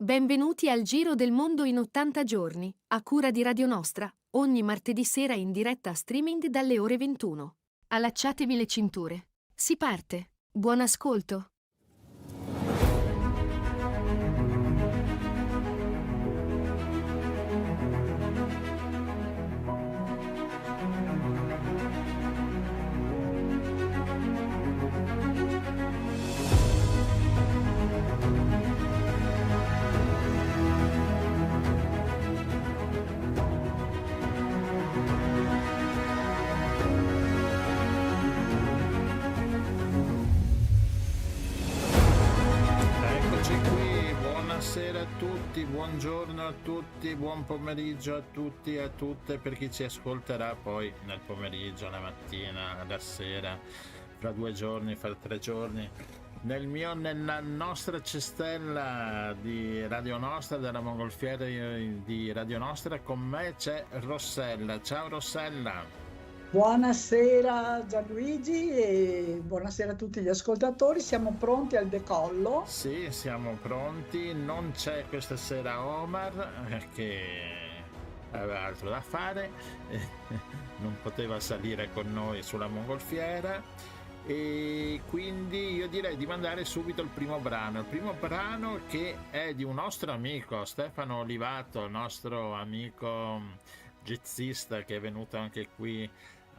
Benvenuti al Giro del Mondo in 80 giorni, a cura di Radio Nostra, ogni martedì sera in diretta streaming dalle ore 21. Allacciatevi le cinture. Si parte. Buon ascolto. Buonasera a tutti, buongiorno a tutti, buon pomeriggio a tutti e a tutte per chi ci ascolterà poi nel pomeriggio, la mattina, la sera, fra 2 giorni, fra 3 giorni. Nella nostra cestella di Radio Nostra, della mongolfiera di Radio Nostra, con me c'è Rossella. Ciao Rossella! Buonasera Gianluigi e buonasera a tutti gli ascoltatori, siamo pronti al decollo? Sì, siamo pronti, non c'è questa sera Omar che aveva altro da fare, non poteva salire con noi sulla mongolfiera e quindi io direi di mandare subito il primo brano che è di un nostro amico, Stefano Olivato, il nostro amico jazzista che è venuto anche qui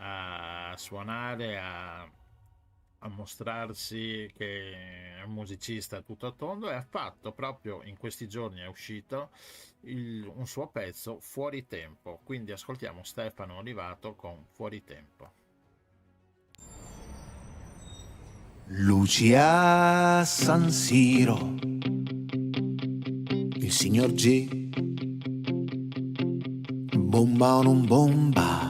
a suonare, a mostrarsi che è un musicista a tutto tondo, e ha fatto proprio in questi giorni, è uscito un suo pezzo Fuori Tempo, quindi ascoltiamo Stefano Olivato con Fuori Tempo. Luci a San Siro, il signor G, bomba o non bomba,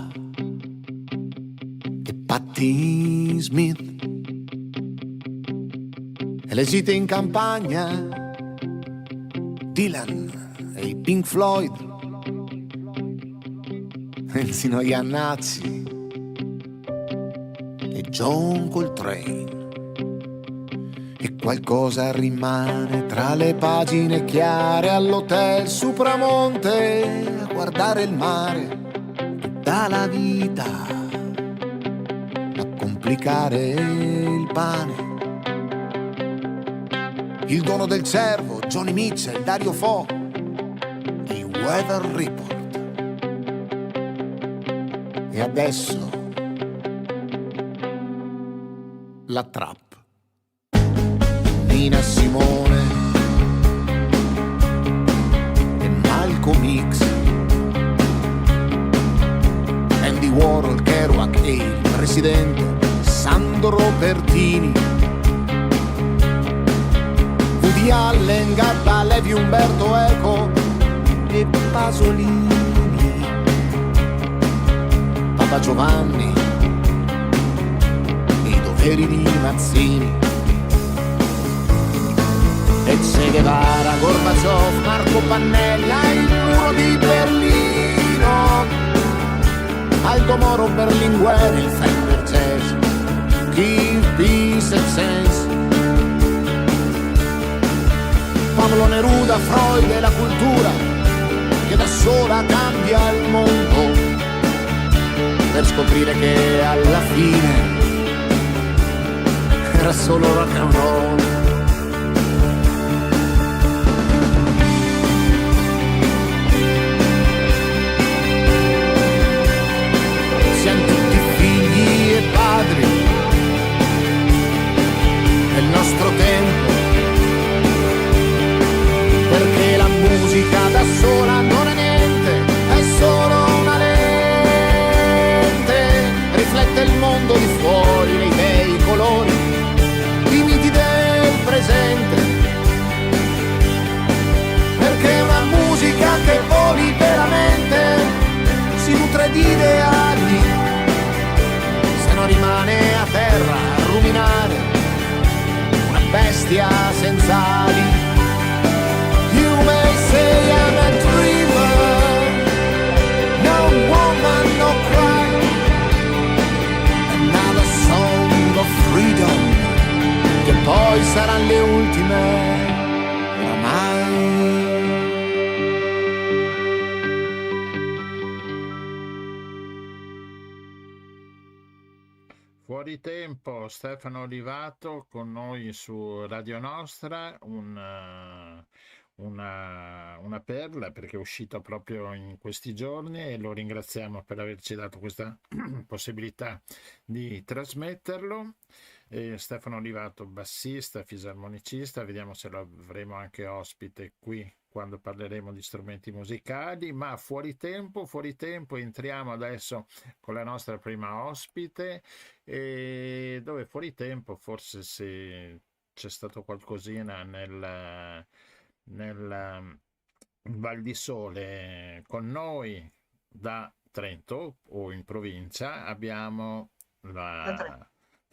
Patti Smith, e le gite in campagna, Dylan e i Pink Floyd, Enzino Iannazzi e John Coltrane. E qualcosa rimane tra le pagine chiare all'hotel Supramonte a guardare il mare che dà la vita, complicare il pane. Il dono del cervo, Johnny Mitchell, Dario Fo, i Weather Report. E adesso la trap. Nina Simone e Malcolm X, Andy Warhol, Kerouac e il presidente Sandro Pertini, Woody Allen, Gatta, Levi, Umberto Eco e Pasolini, Papa Giovanni e i doveri di Mazzini, e Che Guevara, Gorbaciov, Marco Pannella, il muro di Berlino, Aldo Moro, Berlinguer, il Fender Jazz, Give Peace and Sense, Pablo Neruda, Freud e la cultura che da sola cambia il mondo, per scoprire che alla fine era solo rock and roll. Siamo tutti figli e padri nel nostro tempo, perché la musica da sola non è niente, è solo una lente, riflette il mondo di fuori, le idee, i colori, i miti del presente, perché è una musica che voli veramente, si nutre di ideali, se no rimane a terra a ruminare, una bestia senza ali. You may say I'm a dreamer, no woman, no cry, another song of freedom, che poi saranno le ultime, oramai. fuori tempo, Stefano Olivato con noi su Radio Nostra, una perla perché è uscito proprio in questi giorni e lo ringraziamo per averci dato questa possibilità di trasmetterlo. Stefano Olivato, bassista, fisarmonicista, vediamo se lo avremo anche ospite qui quando parleremo di strumenti musicali, ma fuori tempo, entriamo adesso con la nostra prima ospite, dove fuori tempo forse se c'è stato qualcosina nel Val di Sole con noi da Trento o in provincia abbiamo da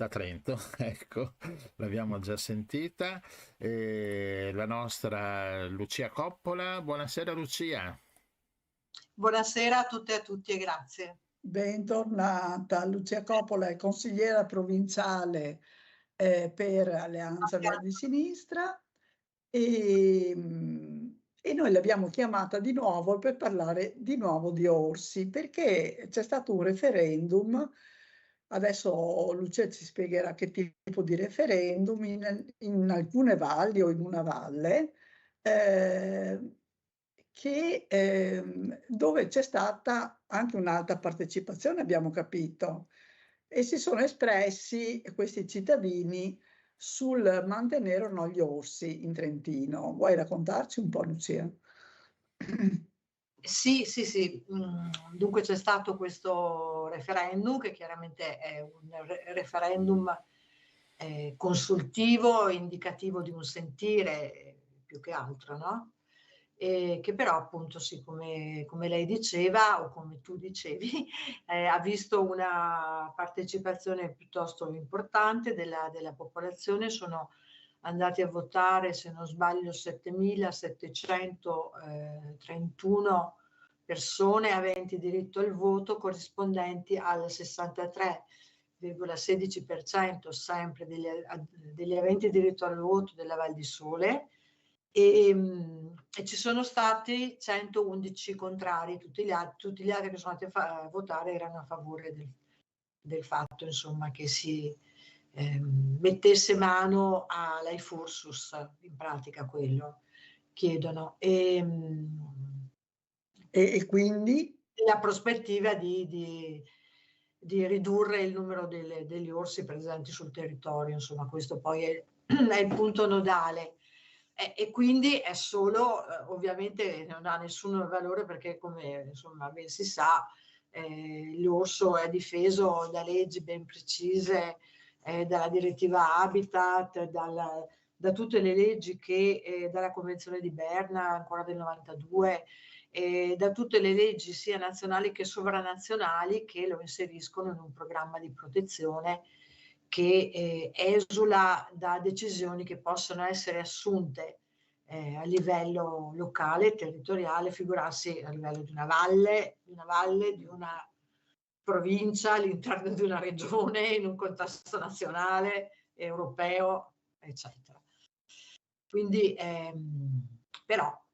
Trento, ecco, l'abbiamo già sentita, la nostra Lucia Coppola. Buonasera Lucia. Buonasera a tutte e a tutti e grazie. Bentornata. Lucia Coppola è consigliera provinciale per Alleanza Verdi Sinistra e noi l'abbiamo chiamata di nuovo per parlare di nuovo di orsi, perché c'è stato un referendum. Adesso Lucia ci spiegherà che tipo di referendum in alcune valli o in una valle dove c'è stata anche un'alta partecipazione, abbiamo capito, e si sono espressi questi cittadini sul mantenere o no gli orsi in Trentino. Vuoi raccontarci un po', Lucia? Sì. Dunque c'è stato questo referendum che chiaramente è un referendum consultivo, indicativo di un sentire più che altro, no? Che però appunto sì, come lei diceva o come tu dicevi, ha visto una partecipazione piuttosto importante della popolazione. Andati a votare, se non sbaglio, 7.731 persone aventi diritto al voto, corrispondenti al 63,16% sempre degli aventi diritto al voto della Val di Sole, e ci sono stati 111 contrari, tutti gli altri che sono andati a votare erano a favore del fatto, insomma, che si mettesse mano all'Aifursus, in pratica quello chiedono, e quindi la prospettiva di ridurre il numero degli orsi presenti sul territorio, insomma questo poi è il punto nodale, e quindi è solo, ovviamente non ha nessun valore perché, come insomma ben si sa, l'orso è difeso da leggi ben precise, dalla direttiva Habitat, da tutte le leggi dalla Convenzione di Berna ancora del 92, da tutte le leggi sia nazionali che sovranazionali che lo inseriscono in un programma di protezione che esula da decisioni che possono essere assunte a livello locale, territoriale, figurarsi a livello di una valle, di una provincia, all'interno di una regione, in un contesto nazionale, europeo, eccetera. Quindi, però,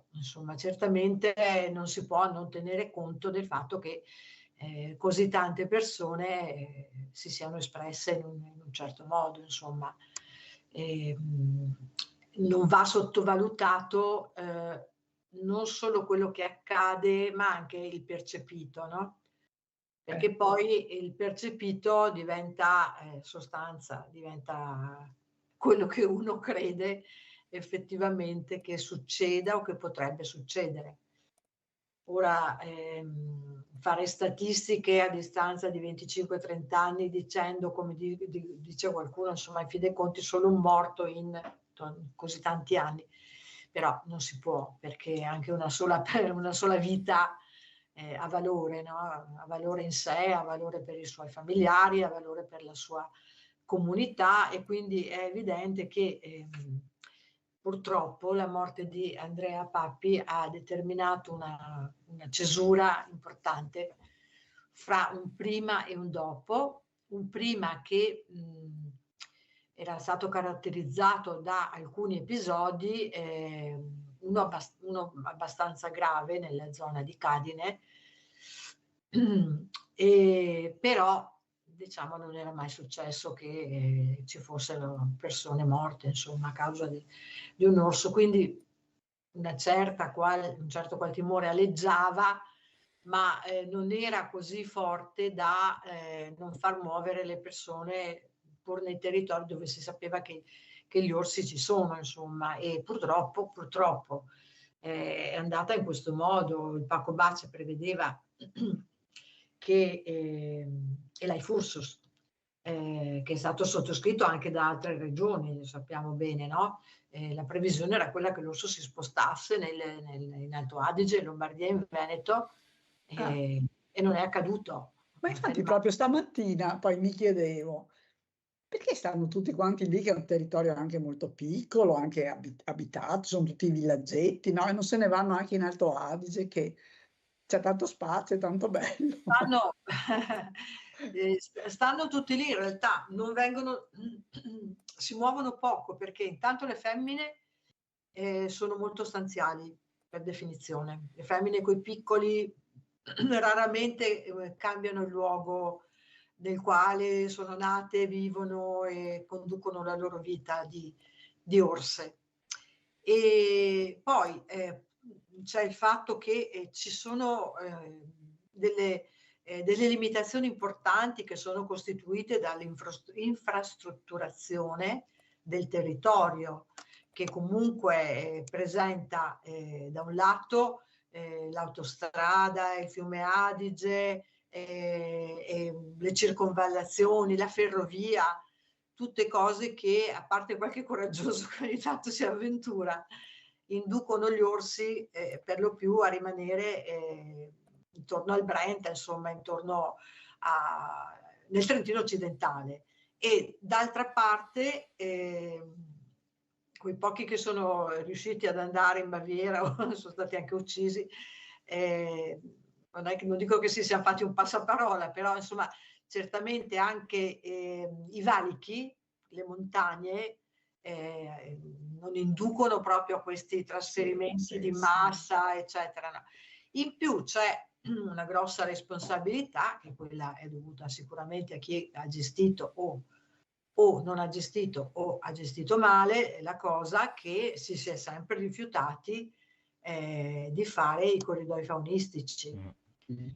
insomma, certamente non si può non tenere conto del fatto che così tante persone si siano espresse in un certo modo, insomma. Non va sottovalutato non solo quello che accade, ma anche il percepito, no? Perché poi il percepito diventa sostanza, diventa quello che uno crede effettivamente che succeda o che potrebbe succedere. Ora, fare statistiche a distanza di 25-30 anni dicendo, come dice qualcuno, insomma, in fin dei conti solo un morto in così tanti anni, però non si può, perché anche una sola vita ha valore, no? Ha valore in sé, ha valore per i suoi familiari, ha valore per la sua comunità, e quindi è evidente che purtroppo la morte di Andrea Pappi ha determinato una cesura importante fra un prima e un dopo, un prima che era stato caratterizzato da alcuni episodi, uno abbastanza grave nella zona di Cadine, però diciamo non era mai successo che ci fossero persone morte, insomma, a causa di un orso, quindi un certo qual timore aleggiava, ma non era così forte da non far muovere le persone pur nei territori dove si sapeva che gli orsi ci sono, insomma, e purtroppo è andata in questo modo. Il Paco Bace prevedeva che e l'Aifursus, che è stato sottoscritto anche da altre regioni, lo sappiamo bene, no? La previsione era quella che l'orso si spostasse in Alto Adige, in Lombardia e in Veneto, e non è accaduto. Ma infatti proprio stamattina poi mi chiedevo, perché stanno tutti quanti lì, che è un territorio anche molto piccolo, anche abitato, sono tutti villaggetti, no? E non se ne vanno anche in Alto Adige, che c'è tanto spazio, è tanto bello. Stanno tutti lì, in realtà non vengono, si muovono poco, perché intanto le femmine sono molto stanziali per definizione. Le femmine coi piccoli raramente cambiano il luogo nel quale sono nate, vivono e conducono la loro vita di orse. E poi c'è il fatto che ci sono delle limitazioni importanti che sono costituite dall'infrastrutturazione del territorio, che comunque presenta da un lato l'autostrada, il fiume Adige, le circonvallazioni, la ferrovia, tutte cose che, a parte qualche coraggioso che ogni tanto si avventura, inducono gli orsi per lo più a rimanere intorno al Brenta, insomma, intorno nel Trentino occidentale. E d'altra parte quei pochi che sono riusciti ad andare in Baviera o sono stati anche uccisi, non dico che si siano fatti un passaparola, però insomma certamente anche i valichi, le montagne, non inducono proprio a questi trasferimenti di massa, eccetera. No. In più c'è una grossa responsabilità, che quella è dovuta sicuramente a chi ha gestito o non ha gestito o ha gestito male la cosa, che si è sempre rifiutati di fare i corridoi faunistici,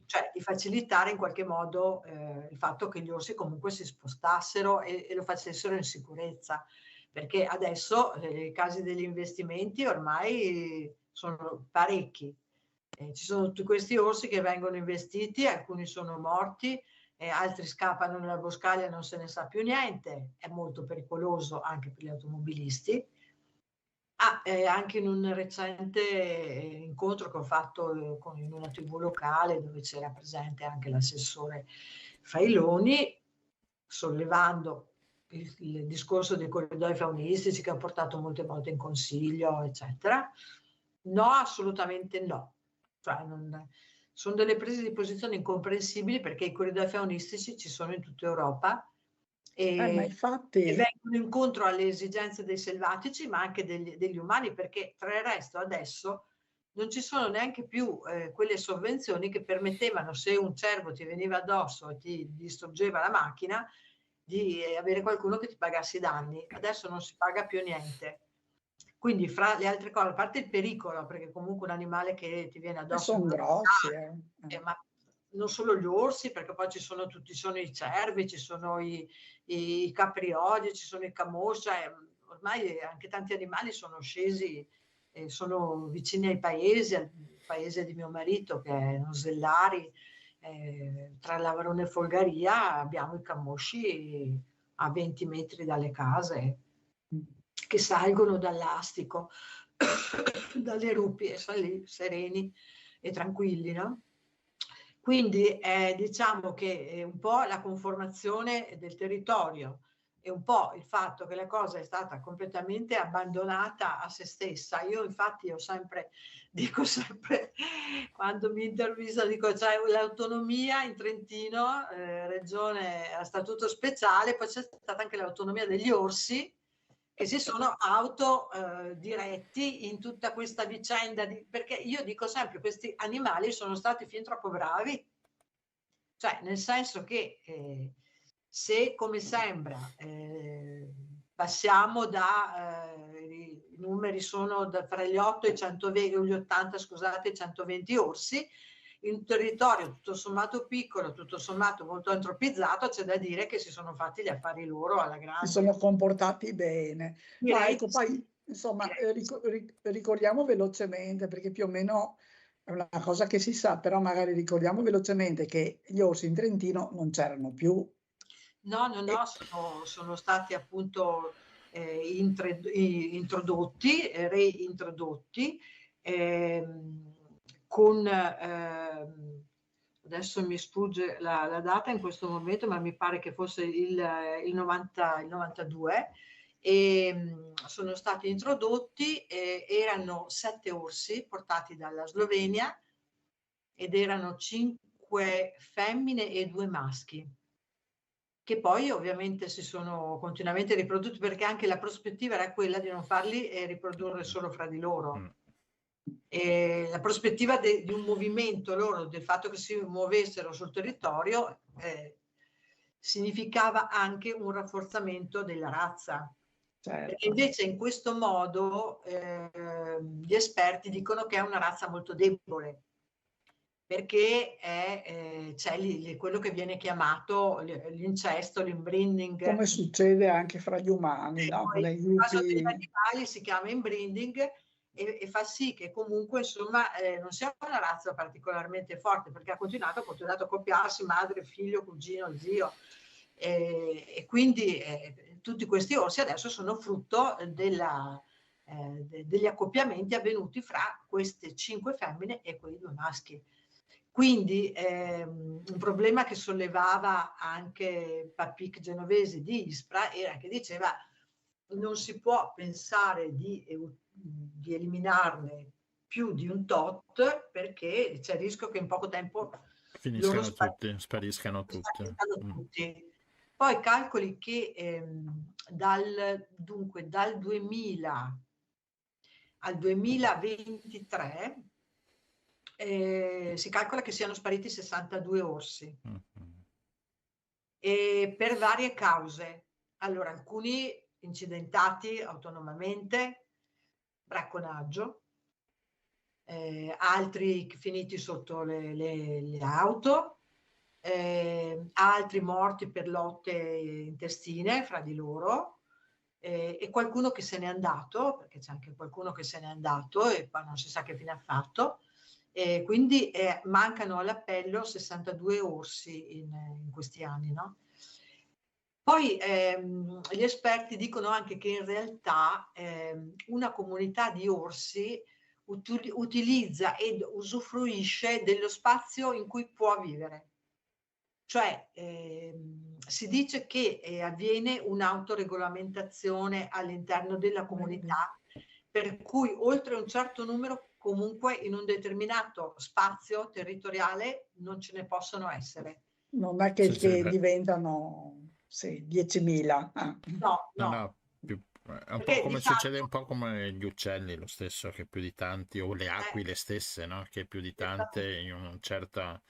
cioè di facilitare in qualche modo il fatto che gli orsi comunque si spostassero e lo facessero in sicurezza, perché adesso i casi degli investimenti ormai sono parecchi. Ci sono tutti questi orsi che vengono investiti, alcuni sono morti, altri scappano nella boscaglia e non se ne sa più niente, è molto pericoloso anche per gli automobilisti. Anche in un recente incontro che ho fatto in una TV locale, dove c'era presente anche l'assessore Failoni, sollevando il discorso dei corridoi faunistici, che ho portato molte volte in consiglio, eccetera, no, assolutamente no. Cioè sono delle prese di posizione incomprensibili, perché i corridoi faunistici ci sono in tutta Europa Ma infatti e vengono incontro alle esigenze dei selvatici, ma anche degli umani, perché tra il resto adesso non ci sono neanche più quelle sovvenzioni che permettevano, se un cervo ti veniva addosso e ti distruggeva la macchina, di avere qualcuno che ti pagasse i danni. Adesso non si paga più niente. Quindi, fra le altre cose, a parte il pericolo, perché comunque un animale che ti viene addosso sono grossi, ma non solo gli orsi, perché poi ci sono i cervi, ci sono i caprioli, ci sono i camosci, ormai anche tanti animali sono scesi, sono vicini ai paesi, al paese di mio marito, che è Nosellari, tra Lavarone e Folgaria abbiamo i camosci a 20 metri dalle case, che salgono dall'astico, dalle rupi, e sono lì sereni e tranquilli, no? Quindi diciamo che un po' la conformazione del territorio e un po' il fatto che la cosa è stata completamente abbandonata a se stessa. Io infatti dico sempre, quando mi intervista, dico c'è l'autonomia in Trentino, regione a statuto speciale, poi c'è stata anche l'autonomia degli orsi, che si sono diretti in tutta questa vicenda, perché io dico sempre, questi animali sono stati fin troppo bravi, cioè nel senso che Se, come sembra, passiamo i numeri sono tra gli 8 e 120, gli 80, scusate, e 120 orsi, in un territorio tutto sommato piccolo, tutto sommato molto antropizzato, c'è da dire che si sono fatti gli affari loro alla Si grande. sono comportati bene. Ma Direi ecco, di poi sì. insomma, Direi di sì. ricordiamo velocemente, perché più o meno è una cosa che si sa, però magari ricordiamo velocemente che gli orsi in Trentino non c'erano più. No, no, E no, sono stati appunto introdotti, reintrodotti, con, adesso mi sfugge la data in questo momento, ma mi pare che fosse il 92, e sono stati introdotti, erano 7 orsi portati dalla Slovenia ed erano 5 femmine e 2 maschi, che poi ovviamente si sono continuamente riprodotti, perché anche la prospettiva era quella di non farli riprodurre solo fra di loro. E la prospettiva di un movimento loro, del fatto che si muovessero sul territorio, significava anche un rafforzamento della razza. Perché certo, invece in questo modo gli esperti dicono che è una razza molto debole, perché c'è quello che viene chiamato l'incesto, l'inbreeding. come succede anche fra gli umani, no? Poi, Nei nel caso degli gruppi animali si chiama inbreeding, e fa sì che comunque insomma non sia una razza particolarmente forte, perché ha continuato a copiarsi madre, figlio, cugino, zio, e quindi tutti questi orsi adesso sono frutto degli accoppiamenti avvenuti fra queste 5 femmine e quei 2 maschi. Quindi un problema che sollevava anche Papik Genovesi di Ispra era che diceva: non si può pensare di eliminarne più di un tot, perché c'è il rischio che in poco tempo loro Spariscano tutti. tutti. Poi calcoli che dal 2000 al 2023 si calcola che siano spariti 62 orsi, e per varie cause. Allora, alcuni incidentati autonomamente, bracconaggio, altri finiti sotto le auto, altri morti per lotte intestine fra di loro, e qualcuno che se n'è andato, perché c'è anche qualcuno che se n'è andato e poi non si sa che fine ha fatto. Quindi mancano all'appello 62 orsi in questi anni, no? Poi gli esperti dicono anche che in realtà una comunità di orsi utilizza ed usufruisce dello spazio in cui può vivere. Cioè si dice che avviene un'autoregolamentazione all'interno della comunità, per cui oltre un certo numero comunque in un determinato spazio territoriale non ce ne possono essere. non è che diventano 10.000. No, No, no. no, è un po' Perché come succede un po' come gli uccelli, lo stesso, che più di tanti, o le aquile stesse, no? Che più di tante in un certo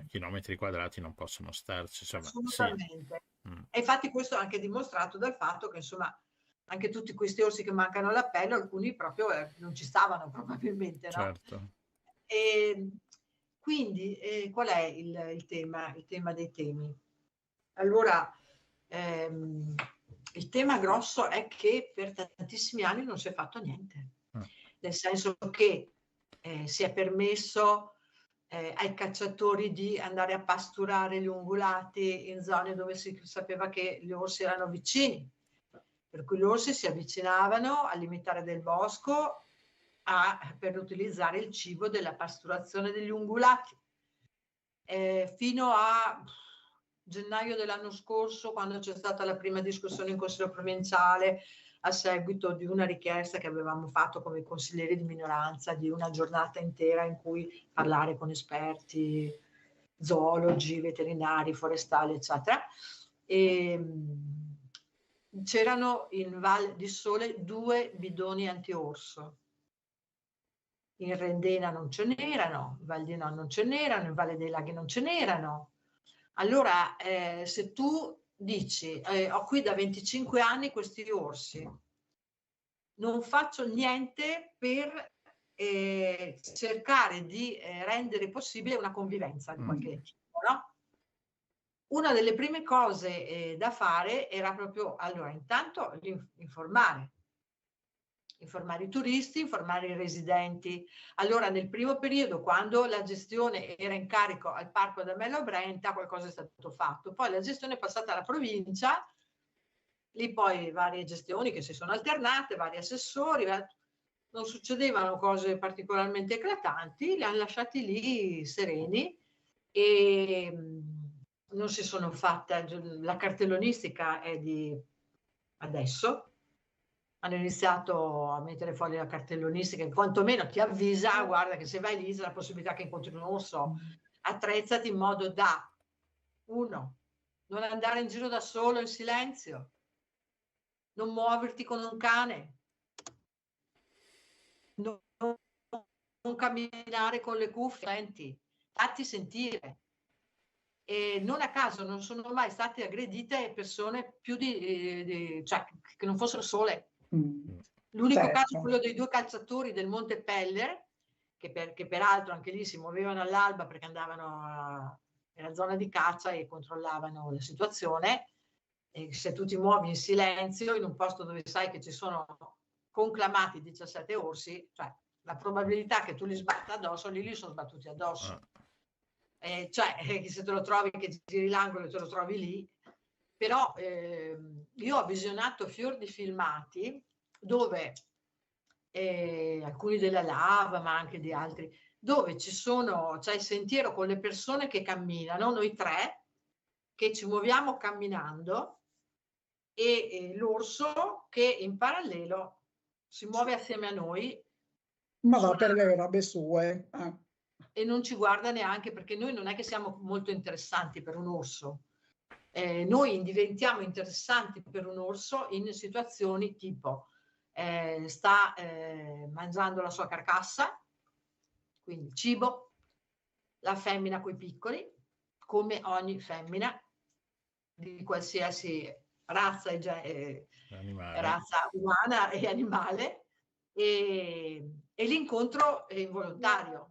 chilometri quadrati non possono starci. Insomma, sì. Assolutamente. E infatti questo è anche dimostrato dal fatto che insomma anche tutti questi orsi che mancano all'appello, alcuni proprio non ci stavano probabilmente, no? Certo. E quindi qual è il tema dei temi? Allora, il tema grosso è che per tantissimi anni non si è fatto niente, nel senso che si è permesso ai cacciatori di andare a pasturare gli ungulati in zone dove si sapeva che gli orsi erano vicini, per cui gli orsi si avvicinavano al limitare del bosco per utilizzare il cibo della pasturazione degli ungulati. Fino a gennaio dell'anno scorso, quando c'è stata la prima discussione in Consiglio provinciale a seguito di una richiesta che avevamo fatto come consiglieri di minoranza di una giornata intera in cui parlare con esperti, zoologi, veterinari, forestali, eccetera. E c'erano in Val di Sole 2 bidoni anti-orso. In Rendena non ce n'erano, in Val di No non ce n'erano, in Valle dei Laghi non ce n'erano. Allora, se tu dici, ho qui da 25 anni questi orsi, non faccio niente per cercare di rendere possibile una convivenza di qualche tipo, no? Una delle prime cose da fare era proprio, allora, intanto informare i turisti, informare i residenti. Allora, nel primo periodo, quando la gestione era in carico al Parco d'Amello Brenta, qualcosa è stato fatto. Poi la gestione è passata alla provincia, lì poi varie gestioni che si sono alternate, vari assessori, non succedevano cose particolarmente eclatanti, li hanno lasciati lì sereni e non si sono fatte, la cartellonistica è di adesso, hanno iniziato a mettere fuori la cartellonistica, che quantomeno ti avvisa, guarda che se vai lì c'è la possibilità che incontri un orso, attrezzati in modo da, uno, non andare in giro da solo in silenzio, non muoverti con un cane, non camminare con le cuffie, fatti sentire. E non a caso non sono mai state aggredite persone più cioè, che non fossero sole. L'unico caso è quello dei 2 calciatori del Monte Peller, che peraltro anche lì si muovevano all'alba perché andavano nella zona di caccia e controllavano la situazione. E se tu ti muovi in silenzio in un posto dove sai che ci sono conclamati 17 orsi, cioè la probabilità che tu li sbatta addosso, lì sono sbattuti addosso. Cioè se te lo trovi che giri l'angolo e te lo trovi lì. Però io ho visionato fior di filmati dove alcuni della Lava, ma anche di altri, dove c'è il sentiero con le persone che camminano, noi 3 che ci muoviamo camminando e l'orso che in parallelo si muove assieme a noi. Ma va per le robe sue. E non ci guarda neanche, perché noi non è che siamo molto interessanti per un orso. Noi diventiamo interessanti per un orso in situazioni tipo sta mangiando la sua carcassa, quindi cibo, la femmina coi piccoli, come ogni femmina di qualsiasi razza razza umana e animale, e l'incontro è involontario.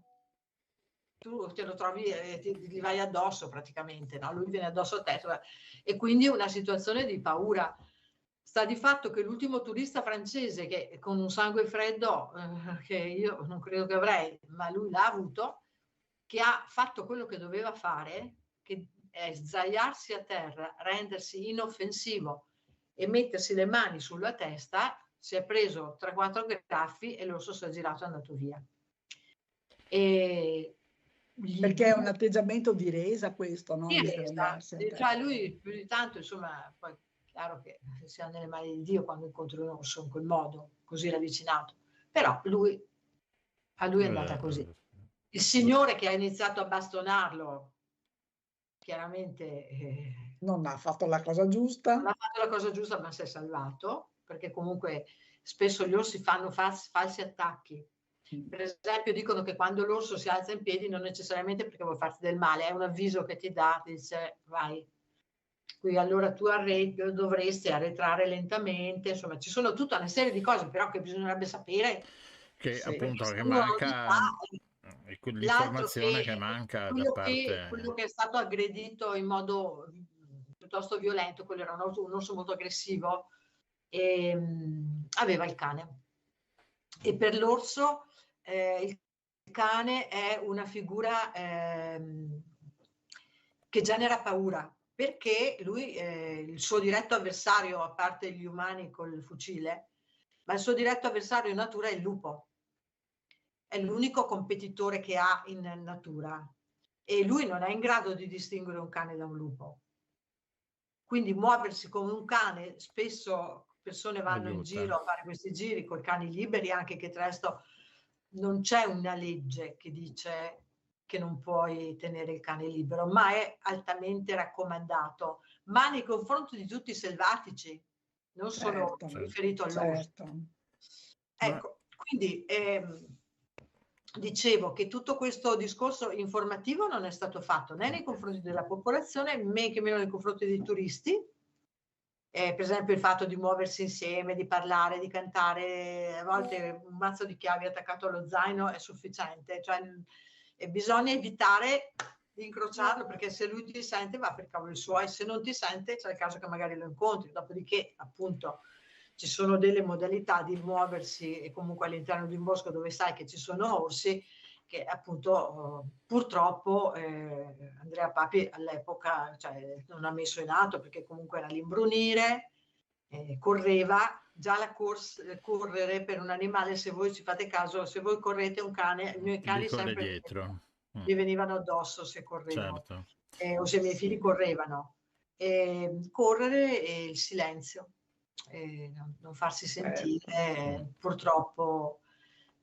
Tu te lo trovi, gli vai addosso praticamente, no? Lui viene addosso a te, e quindi una situazione di paura. Sta di fatto che l'ultimo turista francese, che con un sangue freddo che io non credo che avrei, ma lui l'ha avuto, che ha fatto quello che doveva fare, che è sdraiarsi a terra, rendersi inoffensivo e mettersi le mani sulla testa, si è preso 3-4 graffi e l'orso si è girato e è andato via. Perché è un atteggiamento di resa questo, no? Di resa, cioè lui più di tanto, insomma, poi chiaro che si ha nelle mani di Dio quando incontri un orso in quel modo, così ravvicinato, però a lui è andata così. Il signore che ha iniziato a bastonarlo, chiaramente non ha fatto la cosa giusta. Non ha fatto la cosa giusta, ma si è salvato, perché comunque spesso gli orsi fanno falsi attacchi. Per esempio dicono che quando l'orso si alza in piedi non necessariamente perché vuole farti del male, è un avviso che ti dà, ti dice vai, qui allora tu dovresti arretrare lentamente, insomma ci sono tutta una serie di cose però che bisognerebbe sapere, che appunto che manca, l'informazione che manca da parte... Quello che è stato aggredito in modo piuttosto violento, quello era un orso molto aggressivo e aveva il cane, e per l'orso il cane è una figura che genera paura, perché lui il suo diretto avversario, a parte gli umani col fucile, ma il suo diretto avversario in natura è il lupo, è l'unico competitore che ha in natura e lui non è in grado di distinguere un cane da un lupo, quindi muoversi come un cane, spesso persone vanno in giro a fare questi giri con i cani liberi, anche che tra l'altro non c'è una legge che dice che non puoi tenere il cane libero, ma è altamente raccomandato, ma nei confronti di tutti i selvatici, non solo riferito all'orso. Ecco, quindi dicevo che tutto questo discorso informativo non è stato fatto né nei confronti della popolazione, men che meno nei confronti dei turisti. Per esempio il fatto di muoversi insieme, di parlare, di cantare, a volte un mazzo di chiavi attaccato allo zaino è sufficiente, cioè bisogna evitare di incrociarlo, perché se lui ti sente va per i cavoli suoi, se non ti sente c'è il caso che magari lo incontri, dopodiché appunto ci sono delle modalità di muoversi e comunque all'interno di un bosco dove sai che ci sono orsi, che appunto purtroppo Andrea Papi all'epoca, cioè, non ha messo in atto, perché comunque era l'imbrunire, correva già la correre per un animale. Se voi ci fate caso, se voi correte un cane, i miei cani sempre dietro. mi venivano addosso se correvo, Certo. o se i miei figli correvano. Correre e il silenzio, non farsi sentire, purtroppo.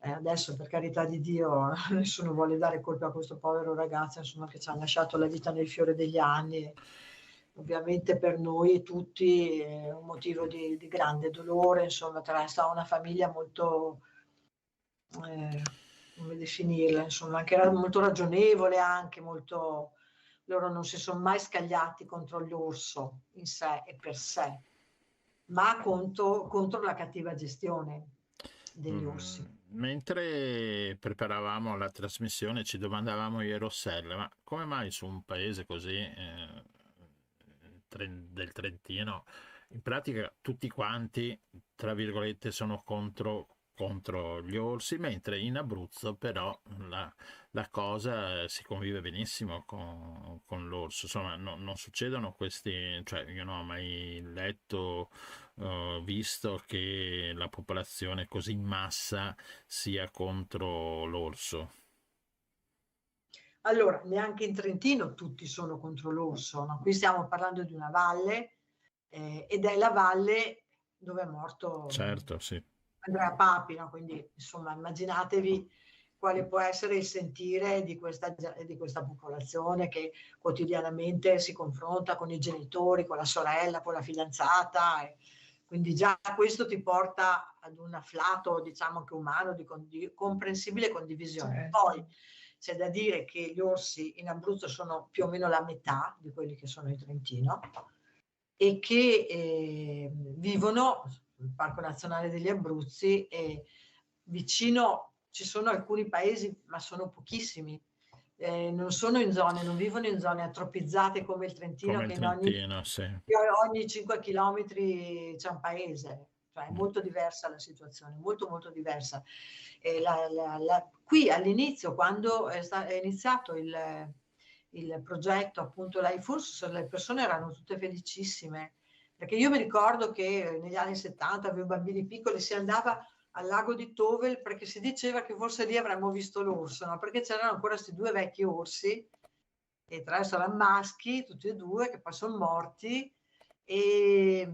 Adesso, per carità di Dio, nessuno vuole dare colpa a questo povero ragazzo, insomma, che ci ha lasciato la vita nel fiore degli anni. Ovviamente per noi tutti è un motivo di grande dolore, insomma, tra una famiglia molto, come definirla, insomma, anche molto ragionevole, anche molto, loro non si sono mai scagliati contro l'orso in sé e per sé, ma contro la cattiva gestione degli orsi. Mentre preparavamo la trasmissione ci domandavamo io e Rossella, ma come mai su un paese così del Trentino, in pratica tutti quanti, tra virgolette, sono contro gli orsi, mentre in Abruzzo però la cosa si convive benissimo con l'orso, insomma non succedono questi, cioè io non ho mai letto, visto che la popolazione così in massa sia contro l'orso. Allora, neanche in Trentino tutti sono contro l'orso, no? Qui stiamo parlando di una valle, ed è la valle dove è morto, certo, sì, Andrea Papi, no? Quindi insomma immaginatevi quale può essere il sentire di questa popolazione che quotidianamente si confronta con i genitori, con la sorella, con la fidanzata, e quindi già questo ti porta ad un afflato, diciamo, anche umano, di comprensibile condivisione. Poi c'è da dire che gli orsi in Abruzzo sono più o meno la metà di quelli che sono in Trentino, e che vivono sul Parco Nazionale degli Abruzzi, e vicino ci sono alcuni paesi, ma sono pochissimi. Non vivono in zone antropizzate come il Trentino, come il che Trentino, sì. ogni 5 chilometri c'è un paese. Cioè, è molto diversa la situazione, molto molto diversa. Qui all'inizio, quando è iniziato il progetto, appunto l'Ifurs, le persone erano tutte felicissime, perché io mi ricordo che negli anni 70 avevo bambini piccoli, si andava al lago di Tovel perché si diceva che forse lì avremmo visto l'orso, no? Perché c'erano ancora questi due vecchi orsi, e tra l'altro erano maschi, tutti e due, che poi sono morti, e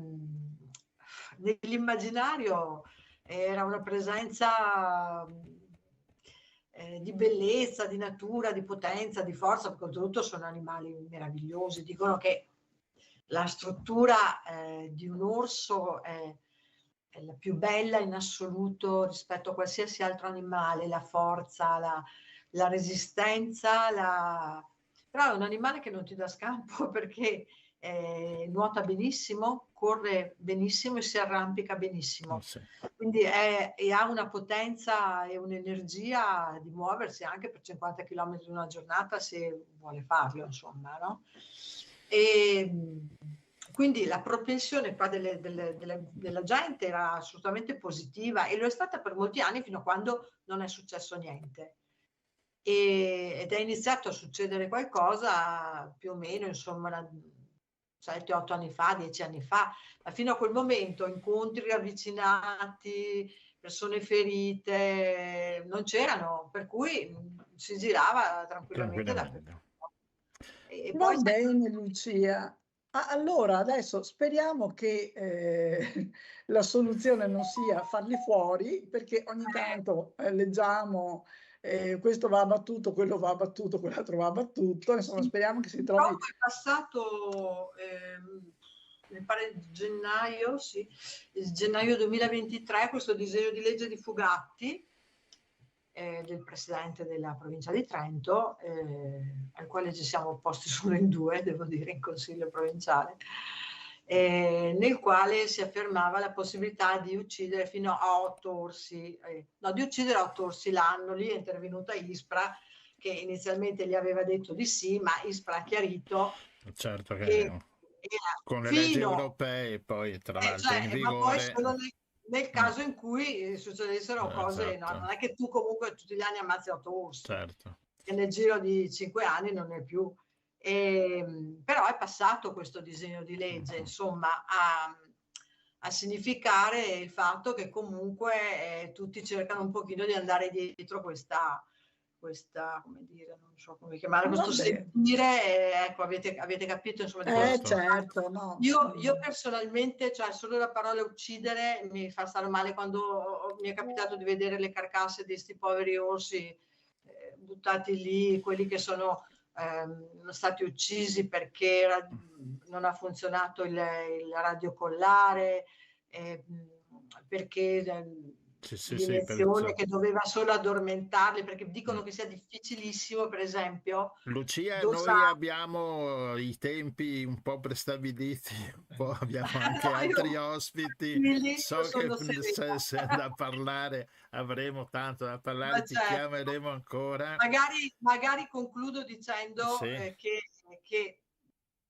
nell'immaginario era una presenza di bellezza, di natura, di potenza, di forza, perché oltretutto sono animali meravigliosi. Dicono che la struttura di un orso è la più bella in assoluto rispetto a qualsiasi altro animale, la forza, la resistenza, però è un animale che non ti dà scampo perché nuota benissimo, corre benissimo e si arrampica benissimo. Sì. Quindi ha una potenza e un'energia di muoversi anche per 50 km in una giornata se vuole farlo, insomma, no? E quindi la propensione qua della gente era assolutamente positiva, e lo è stata per molti anni, fino a quando non è successo niente. Ed è iniziato a succedere qualcosa più o meno, insomma, 7-8 anni fa, 10 anni fa, ma fino a quel momento incontri ravvicinati, persone ferite non c'erano, per cui si girava tranquillamente dappertutto. Va bene, Lucia. Allora, adesso speriamo che la soluzione non sia farli fuori, perché ogni tanto leggiamo questo va abbattuto, quello va abbattuto, quell'altro va abbattuto. Insomma, speriamo che si trovi. È passato, mi pare gennaio, sì, gennaio 2023, questo disegno di legge di Fugatti, del presidente della provincia di Trento, al quale ci siamo opposti solo in 2, devo dire, in consiglio provinciale, nel quale si affermava la possibilità di uccidere fino a 8 orsi, di uccidere 8 orsi l'anno. Lì è intervenuta ISPRA, che inizialmente gli aveva detto di sì, ma ISPRA ha chiarito Certo che che con le leggi fino europee poi tra l'altro in ma poi vigore. solo nel caso in cui succedessero cose, no, esatto. non è che tu comunque tutti gli anni ammazzi 8 orsi, Certo. e nel giro di 5 anni non è più. Però è passato questo disegno di legge, insomma, a significare il fatto che comunque tutti cercano un pochino di andare dietro questa, come dire, non so come chiamare, questo Vabbè. sentire, ecco, avete capito, insomma, di cosa sto parlando. Certo, no. Io personalmente, cioè solo la parola uccidere mi fa stare male quando mi è capitato di vedere le carcasse di questi poveri orsi buttati lì, quelli che sono stati uccisi perché non ha funzionato il radiocollare, perché l'iniezione che doveva solo addormentarli, perché dicono che sia difficilissimo, per esempio. Lucia, noi abbiamo i tempi un po' prestabiliti, abbiamo anche altri ospiti, so che se da parlare avremo tanto da parlare, ti chiameremo ancora. Magari concludo dicendo che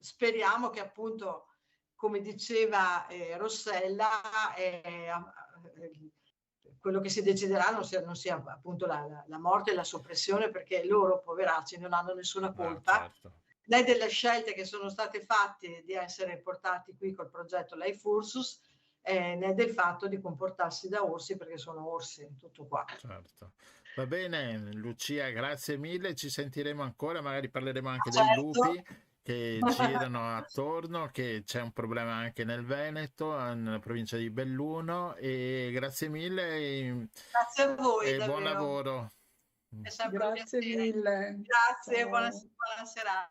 speriamo che, appunto, come diceva Rossella, quello che si deciderà non sia appunto la morte e la soppressione, perché loro, poveracci, non hanno nessuna colpa, né delle scelte che sono state fatte di essere portati qui col progetto Life Ursus, né del fatto di comportarsi da orsi, perché sono orsi, tutto qua. Certo. Va bene, Lucia, grazie mille, ci sentiremo ancora, magari parleremo anche dei lupi che girano attorno, che c'è un problema anche nel Veneto, nella provincia di Belluno, e grazie mille. Grazie a voi, e buon lavoro. Grazie mille. Grazie, ciao. buona serata.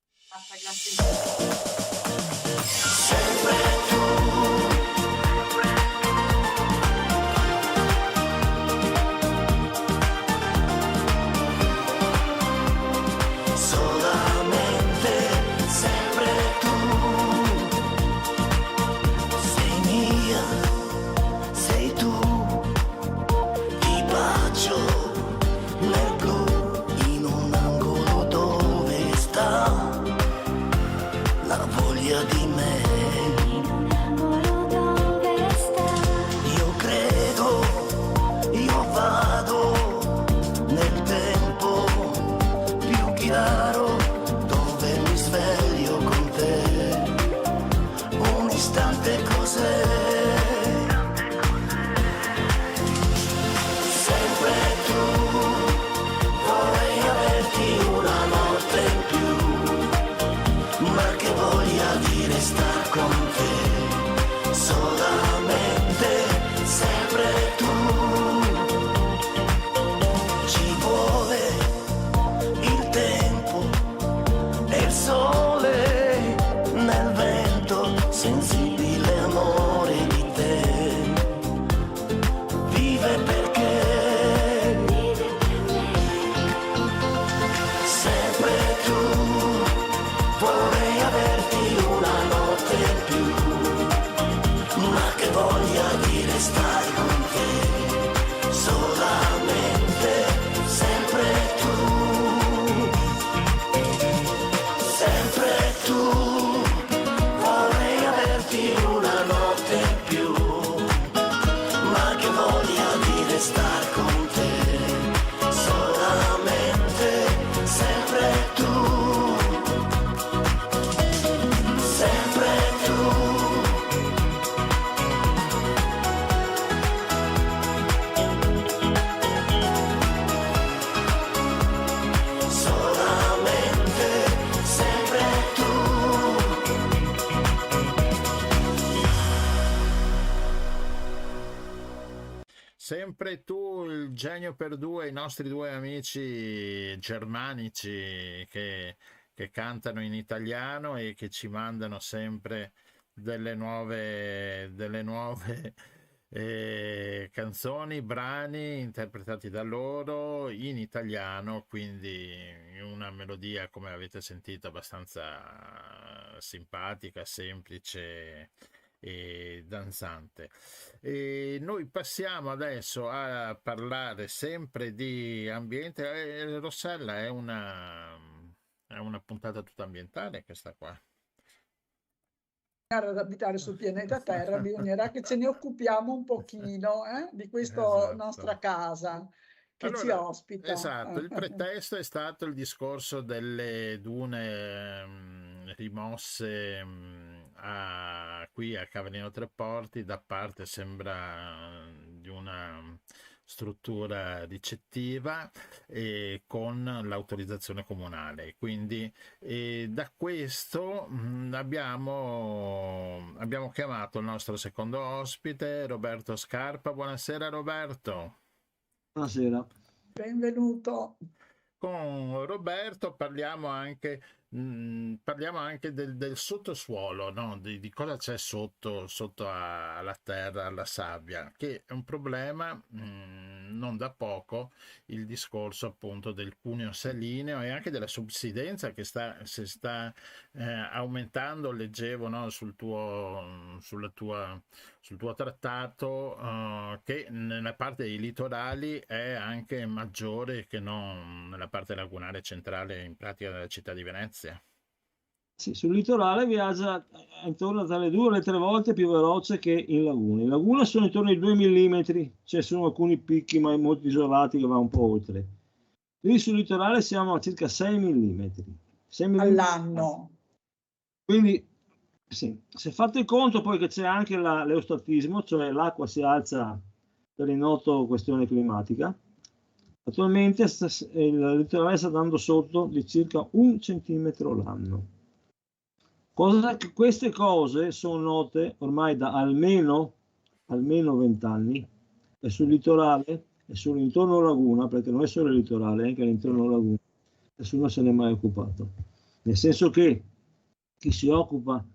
Grazie Sempre tu, il genio per due, i nostri due amici germanici che cantano in italiano e che ci mandano sempre delle nuove canzoni, brani interpretati da loro in italiano, quindi una melodia, come avete sentito, abbastanza simpatica, semplice e danzante. E noi passiamo adesso a parlare sempre di ambiente. Rossella, è una puntata tutta ambientale questa qua. Ad abitare sul pianeta Terra, bisognerà che ce ne occupiamo un pochino di questa Esatto. nostra casa che ci Allora, ospita. esatto, il pretesto è stato il discorso delle dune rimosse qui a Cavallino Treporti da parte, sembra, di una struttura ricettiva con l'autorizzazione comunale. Quindi da questo abbiamo chiamato il nostro secondo ospite, Roberto Scarpa. Buonasera Roberto. Buonasera. Benvenuto. Con Roberto parliamo anche del sottosuolo, no? Di cosa c'è sotto alla terra, alla sabbia, che è un problema non da poco, il discorso appunto del cuneo salineo e anche della subsidenza che si sta aumentando. Leggevo, no, sul tuo trattato che nella parte dei litorali è anche maggiore che non nella parte lagunare centrale, in pratica della città di Venezia. Sì, sul litorale viaggia intorno a 2 o 3 volte più veloce che in laguna. In laguna sono intorno ai 2 mm, cioè sono alcuni picchi ma molto isolati che va un po' oltre. Lì sul litorale siamo a circa 6 mm. All'anno. Quindi sì, se fate il conto poi che c'è anche l'eustatismo, cioè l'acqua si alza per il noto questione climatica, attualmente il litorale sta andando sotto di circa 1 centimetro l'anno. Queste cose sono note ormai da almeno 20 anni, e sul litorale e sull'intorno laguna, perché non è solo il litorale, è anche l'intorno laguna, nessuno se n'è mai occupato. Nel senso che chi si occupa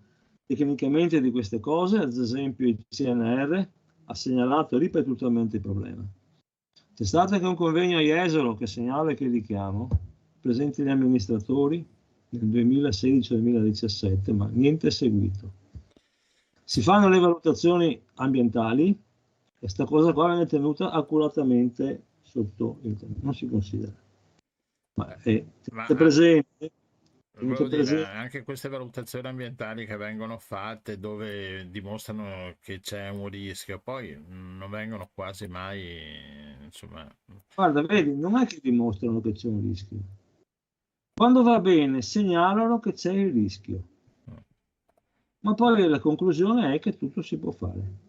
tecnicamente di queste cose, ad esempio il CNR, ha segnalato ripetutamente il problema. C'è stato anche un convegno a Jesolo che segnala che richiamo, presenti gli amministratori nel 2016-2017, ma niente è seguito. Si fanno le valutazioni ambientali e sta cosa qua viene tenuta accuratamente sotto il tema, non si considera. Ma è presente. Anche queste valutazioni ambientali che vengono fatte dove dimostrano che c'è un rischio, poi non vengono quasi mai, insomma. Guarda, vedi, non è che dimostrano che c'è un rischio. Quando va bene segnalano che c'è il rischio, ma poi la conclusione è che tutto si può fare.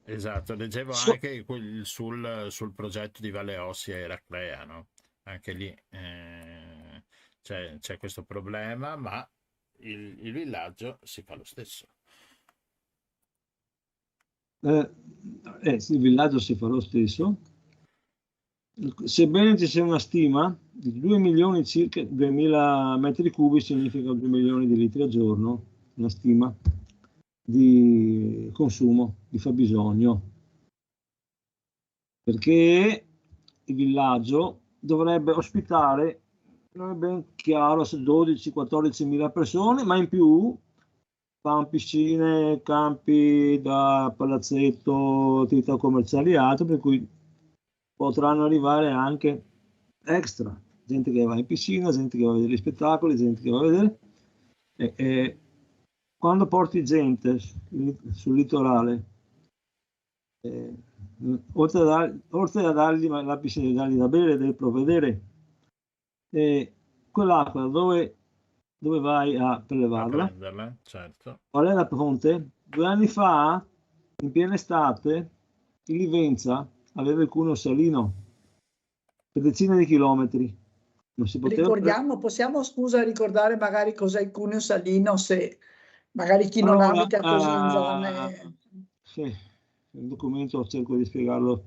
Esatto, leggevo anche sul progetto di Valle Ossia e Eraclea, no? Anche lì c'è questo problema, ma il villaggio si fa lo stesso. Sì, il villaggio si fa lo stesso, sebbene ci sia una stima di 2 milioni circa 2000 metri cubi, significa 2 milioni di litri al giorno, una stima di consumo, di fabbisogno, perché il villaggio dovrebbe ospitare, non è ben chiaro se 12-14 mila persone, ma in più fanno piscine, campi da palazzetto, attività commerciali e altro, per cui potranno arrivare anche extra, gente che va in piscina, gente che va a vedere gli spettacoli, gente che va a vedere. Quando porti gente sul litorale, oltre a dargli la piscina, dargli da bere, da provvedere, quell'acqua dove vai a prelevarla? A prenderla, certo. Qual è la fonte? 2 anni fa, in piena estate, il Livenza aveva il cuneo salino per decine di chilometri. Non si poteva. Ricordiamo, possiamo ricordare magari cos'è il cuneo salino, se magari chi non abita così in zone. Sì, il documento cerco di spiegarlo,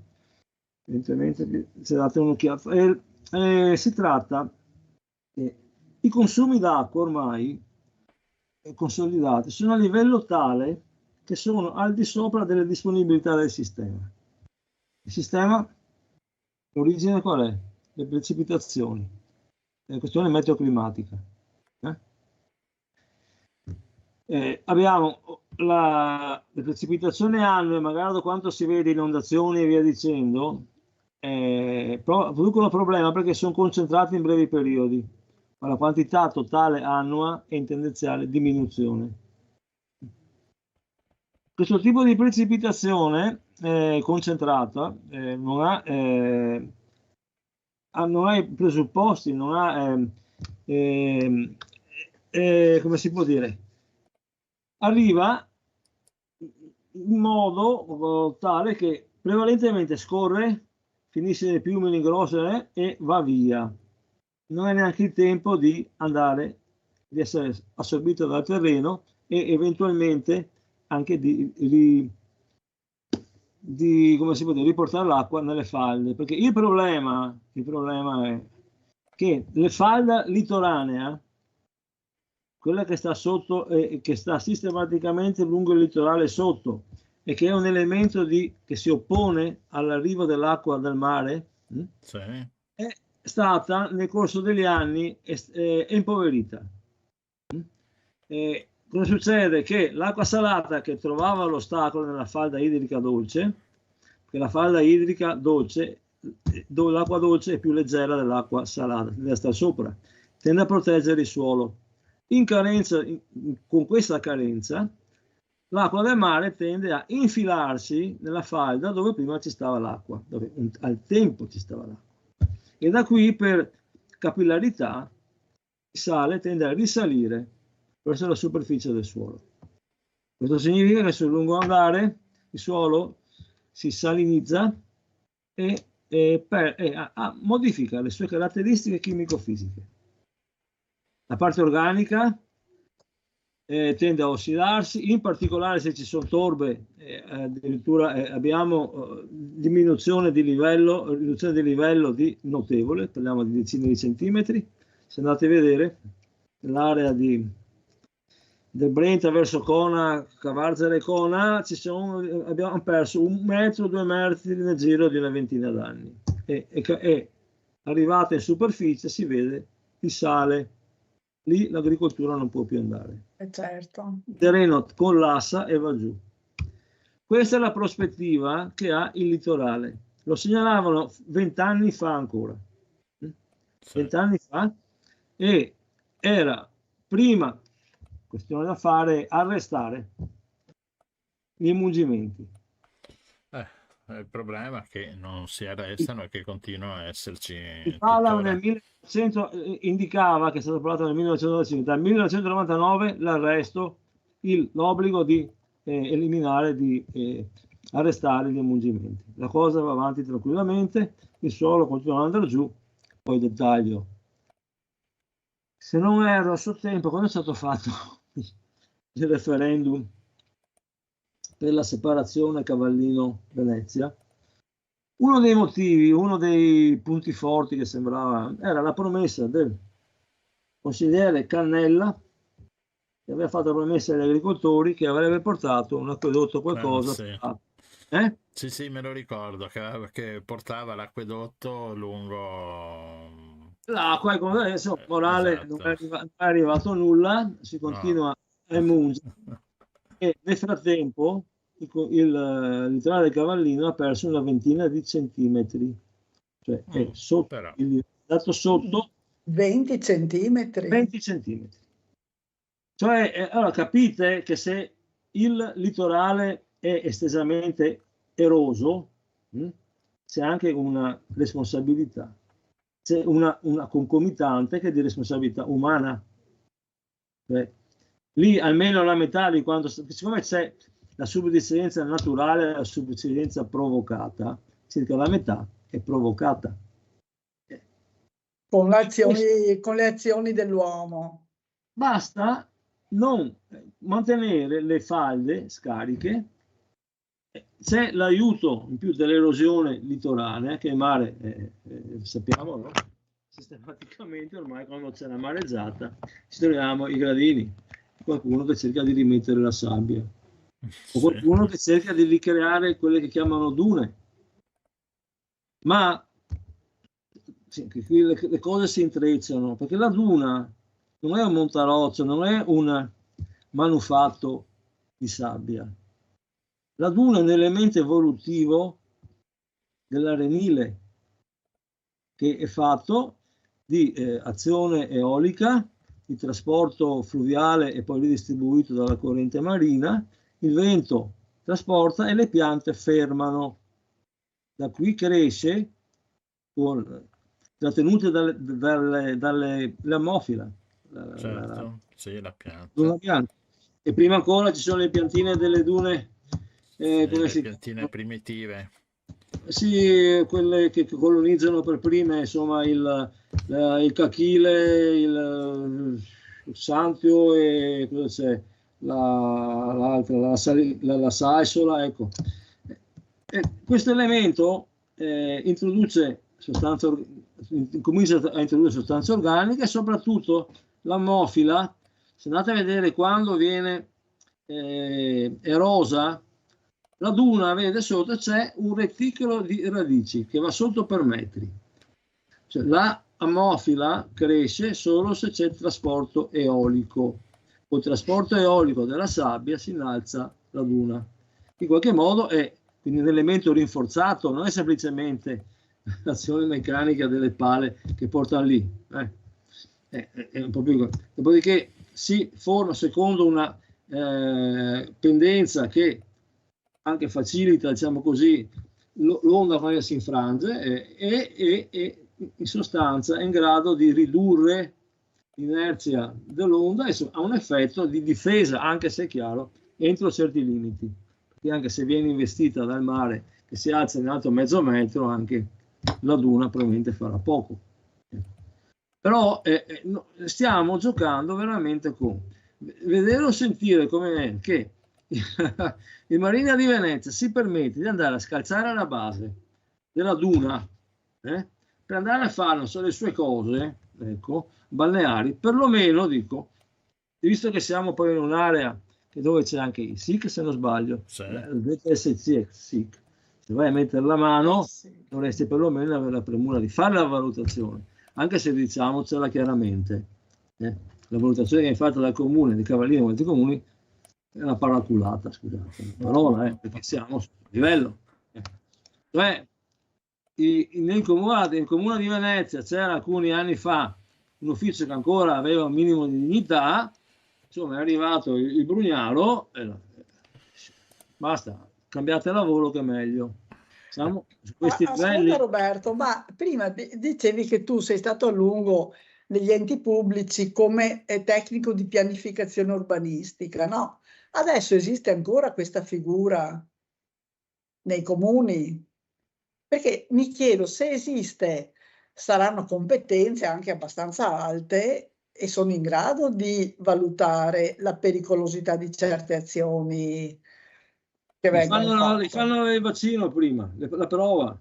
evidentemente se date un'occhiata. Si tratta, i consumi d'acqua ormai consolidate sono a livello tale che sono al di sopra delle disponibilità del sistema. Il sistema, l'origine qual è? Le precipitazioni, la questione meteoclimatica. Abbiamo le precipitazioni annue, magari da quanto si vede inondazioni e via dicendo, producono problema perché sono concentrati in brevi periodi, ma la quantità totale annua è in tendenziale diminuzione. Questo tipo di precipitazione concentrata non ha i presupposti, non ha come si può dire, arriva in modo tale che prevalentemente scorre, finisce nei fiumi grossi e va via. Non è neanche il tempo di andare, di essere assorbito dal terreno e eventualmente anche di come si può dire, riportare l'acqua nelle falde, perché il problema è che le falde litoranea, quella che sta sotto e che sta sistematicamente lungo il litorale sotto e che è un elemento che si oppone all'arrivo dell'acqua dal mare, sì, è stata nel corso degli anni impoverita. Cosa succede? Che l'acqua salata che trovava l'ostacolo nella falda idrica dolce, che la falda idrica dolce, dove l'acqua dolce è più leggera dell'acqua salata, deve stare sopra, tende a proteggere il suolo. Con questa carenza, l'acqua del mare tende a infilarsi nella falda dove prima ci stava l'acqua, dove al tempo ci stava l'acqua. E da qui, per capillarità, il sale tende a risalire verso la superficie del suolo. Questo significa che sul lungo andare il suolo si salinizza e modifica le sue caratteristiche chimico-fisiche. La parte organica tende a ossidarsi, in particolare se ci sono torbe, addirittura abbiamo riduzione di livello di notevole, parliamo di decine di centimetri. Se andate a vedere l'area del Brenta verso Cona, Cavarzere e Cona, abbiamo perso 1 metro, 2 metri nel giro di una ventina d'anni. E arrivata in superficie si vede il sale. Lì l'agricoltura non può più andare. Certo. Il terreno collassa e va giù. Questa è la prospettiva che ha il litorale. Lo segnalavano 20 anni fa ancora. 20 anni fa, e era prima questione da fare arrestare gli emungimenti. Il problema è che non si arrestano e che continua a esserci. Si parla nel 1900, indicava che è stato parlato nel 1995, dal 1999 l'arresto, l'obbligo di eliminare, di arrestare gli emungimenti. La cosa va avanti tranquillamente, il suolo continua ad andare giù, poi dettaglio. Se non erro, a suo tempo, quando è stato fatto il referendum per la separazione Cavallino-Venezia, uno dei motivi, uno dei punti forti che sembrava, era la promessa del consigliere Cannella, che aveva fatto la promessa agli agricoltori che avrebbe portato un acquedotto qualcosa. Sì. Sì, me lo ricordo, che portava l'acquedotto lungo l'acqua, come adesso morale, esatto. Non è arrivato nulla, si continua a emungere. E nel frattempo il litorale del Cavallino ha perso una ventina di centimetri, cioè è sotto, dato sotto 20 centimetri. 20 centimetri. Cioè, allora capite che se il litorale è estesamente eroso, c'è anche una responsabilità, c'è una concomitante che è di responsabilità umana. Lì almeno la metà di quanto, siccome c'è la subsidenza naturale e la subsidenza provocata, circa la metà è provocata. Con le azioni dell'uomo. Basta non mantenere le falde scariche, c'è l'aiuto in più dell'erosione litorale, che il mare, sappiamo, no? Sistematicamente ormai quando c'è la mareggiata ci troviamo i gradini. qualcuno che cerca di rimettere la sabbia, o Sì. qualcuno che cerca di ricreare quelle che chiamano dune. Ma sì, che qui le cose si intrecciano, perché la duna non è un montaroccia, non è un manufatto di sabbia. La duna è un elemento evolutivo dell'arenile, che è fatto di azione eolica, di trasporto fluviale e poi ridistribuito dalla corrente marina. Il vento trasporta e le piante fermano. Da qui cresce, trattenute dalle ammofila. Certo, sì, la pianta. Duna bianca. E prima ancora ci sono le piantine delle dune, Sì, come le si piantine chiamano? primitive. Sì, quelle che colonizzano per prime, insomma, il cachile, il santio e cosa c'è? L'altra, la saisola, ecco. Questo elemento comincia a introdurre sostanze organiche, e soprattutto l'ammofila, se andate a vedere quando viene erosa, la duna, vede sotto c'è un reticolo di radici che va sotto per metri. Cioè, la ammofila cresce solo se c'è il trasporto eolico. Col trasporto eolico della sabbia si innalza la duna. In qualche modo è quindi un elemento rinforzato, non è semplicemente l'azione meccanica delle pale che portano lì. È un po' più... Dopodiché si forma secondo una pendenza che anche facilita, diciamo così, l'onda quando si infrange e in sostanza è in grado di ridurre l'inerzia dell'onda e ha un effetto di difesa, anche se è chiaro, entro certi limiti. Perché anche se viene investita dal mare che si alza in alto mezzo metro, anche la duna probabilmente farà poco. Però stiamo giocando veramente con vedere o sentire come che il Marina di Venezia si permette di andare a scalzare la base della duna per andare a fare non so, le sue cose, ecco, balneari, perlomeno dico, visto che siamo poi in un'area dove c'è anche il SIC, se non sbaglio, Sì. il VTSC, SIC, se vai a mettere la mano dovresti perlomeno avere la premura di fare la valutazione, anche se diciamocela chiaramente, la valutazione che è fatta dal comune, dei cavalieri e dei comuni è una paraculata, scusate, una parola, perché siamo sul livello. Cioè, nel comune di Venezia c'era alcuni anni fa un ufficio che ancora aveva un minimo di dignità, insomma è arrivato il Brugnaro, basta, cambiate lavoro che è meglio. Siamo su questi livelli. Ascolta Roberto, ma prima dicevi che tu sei stato a lungo negli enti pubblici come tecnico di pianificazione urbanistica, no? Adesso esiste ancora questa figura nei comuni? Perché mi chiedo, se esiste, saranno competenze anche abbastanza alte e sono in grado di valutare la pericolosità di certe azioni che vengono fatte. Fanno il vaccino prima, la prova.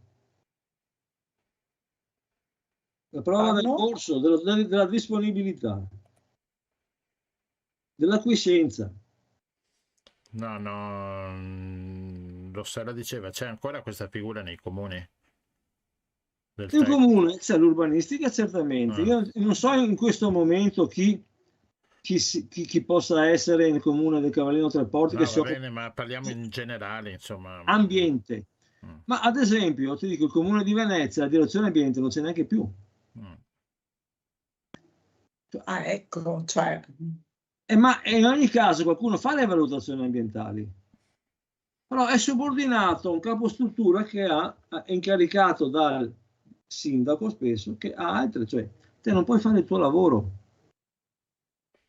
La prova del corso, della disponibilità, dell'acquiescenza. No, Rossella diceva, c'è ancora questa figura nei comuni? Nel comune c'è l'urbanistica certamente. Io non so in questo momento chi possa essere nel comune del Cavallino Tre Porti. No, va bene, ma parliamo in generale, insomma. Ambiente. Ma ad esempio, ti dico, il comune di Venezia, la direzione ambiente non c'è neanche più. Ah, ecco, cioè... ma in ogni caso qualcuno fa le valutazioni ambientali, però è subordinato a un capostruttura che è incaricato dal sindaco spesso, che ha altre, cioè te non puoi fare il tuo lavoro.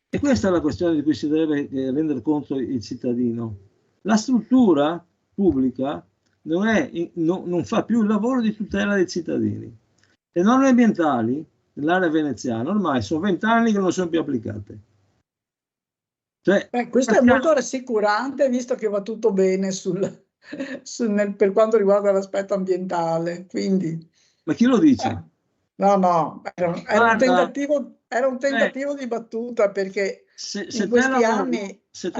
E questa è la questione di cui si deve rendere conto il cittadino. La struttura pubblica non fa più il lavoro di tutela dei cittadini. Le norme ambientali nell'area veneziana ormai sono 20 anni che non sono più applicate. Cioè, questo è molto rassicurante, visto che va tutto bene per quanto riguarda l'aspetto ambientale. Quindi, ma chi lo dice? No, era un tentativo di battuta, perché se in te questi lavori, anni. se te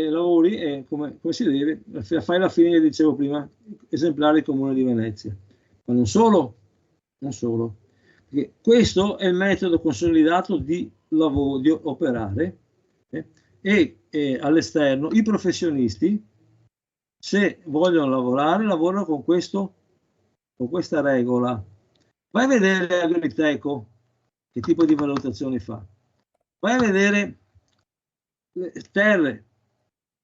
lavori come si deve, fai la fine che dicevo prima, esemplare il Comune di Venezia. Ma non solo, perché questo è il metodo consolidato di lavoro, di operare, e all'esterno i professionisti, se vogliono lavorare, lavorano con questa regola. Vai a vedere Agriteco che tipo di valutazioni fa. Vai a vedere Terre,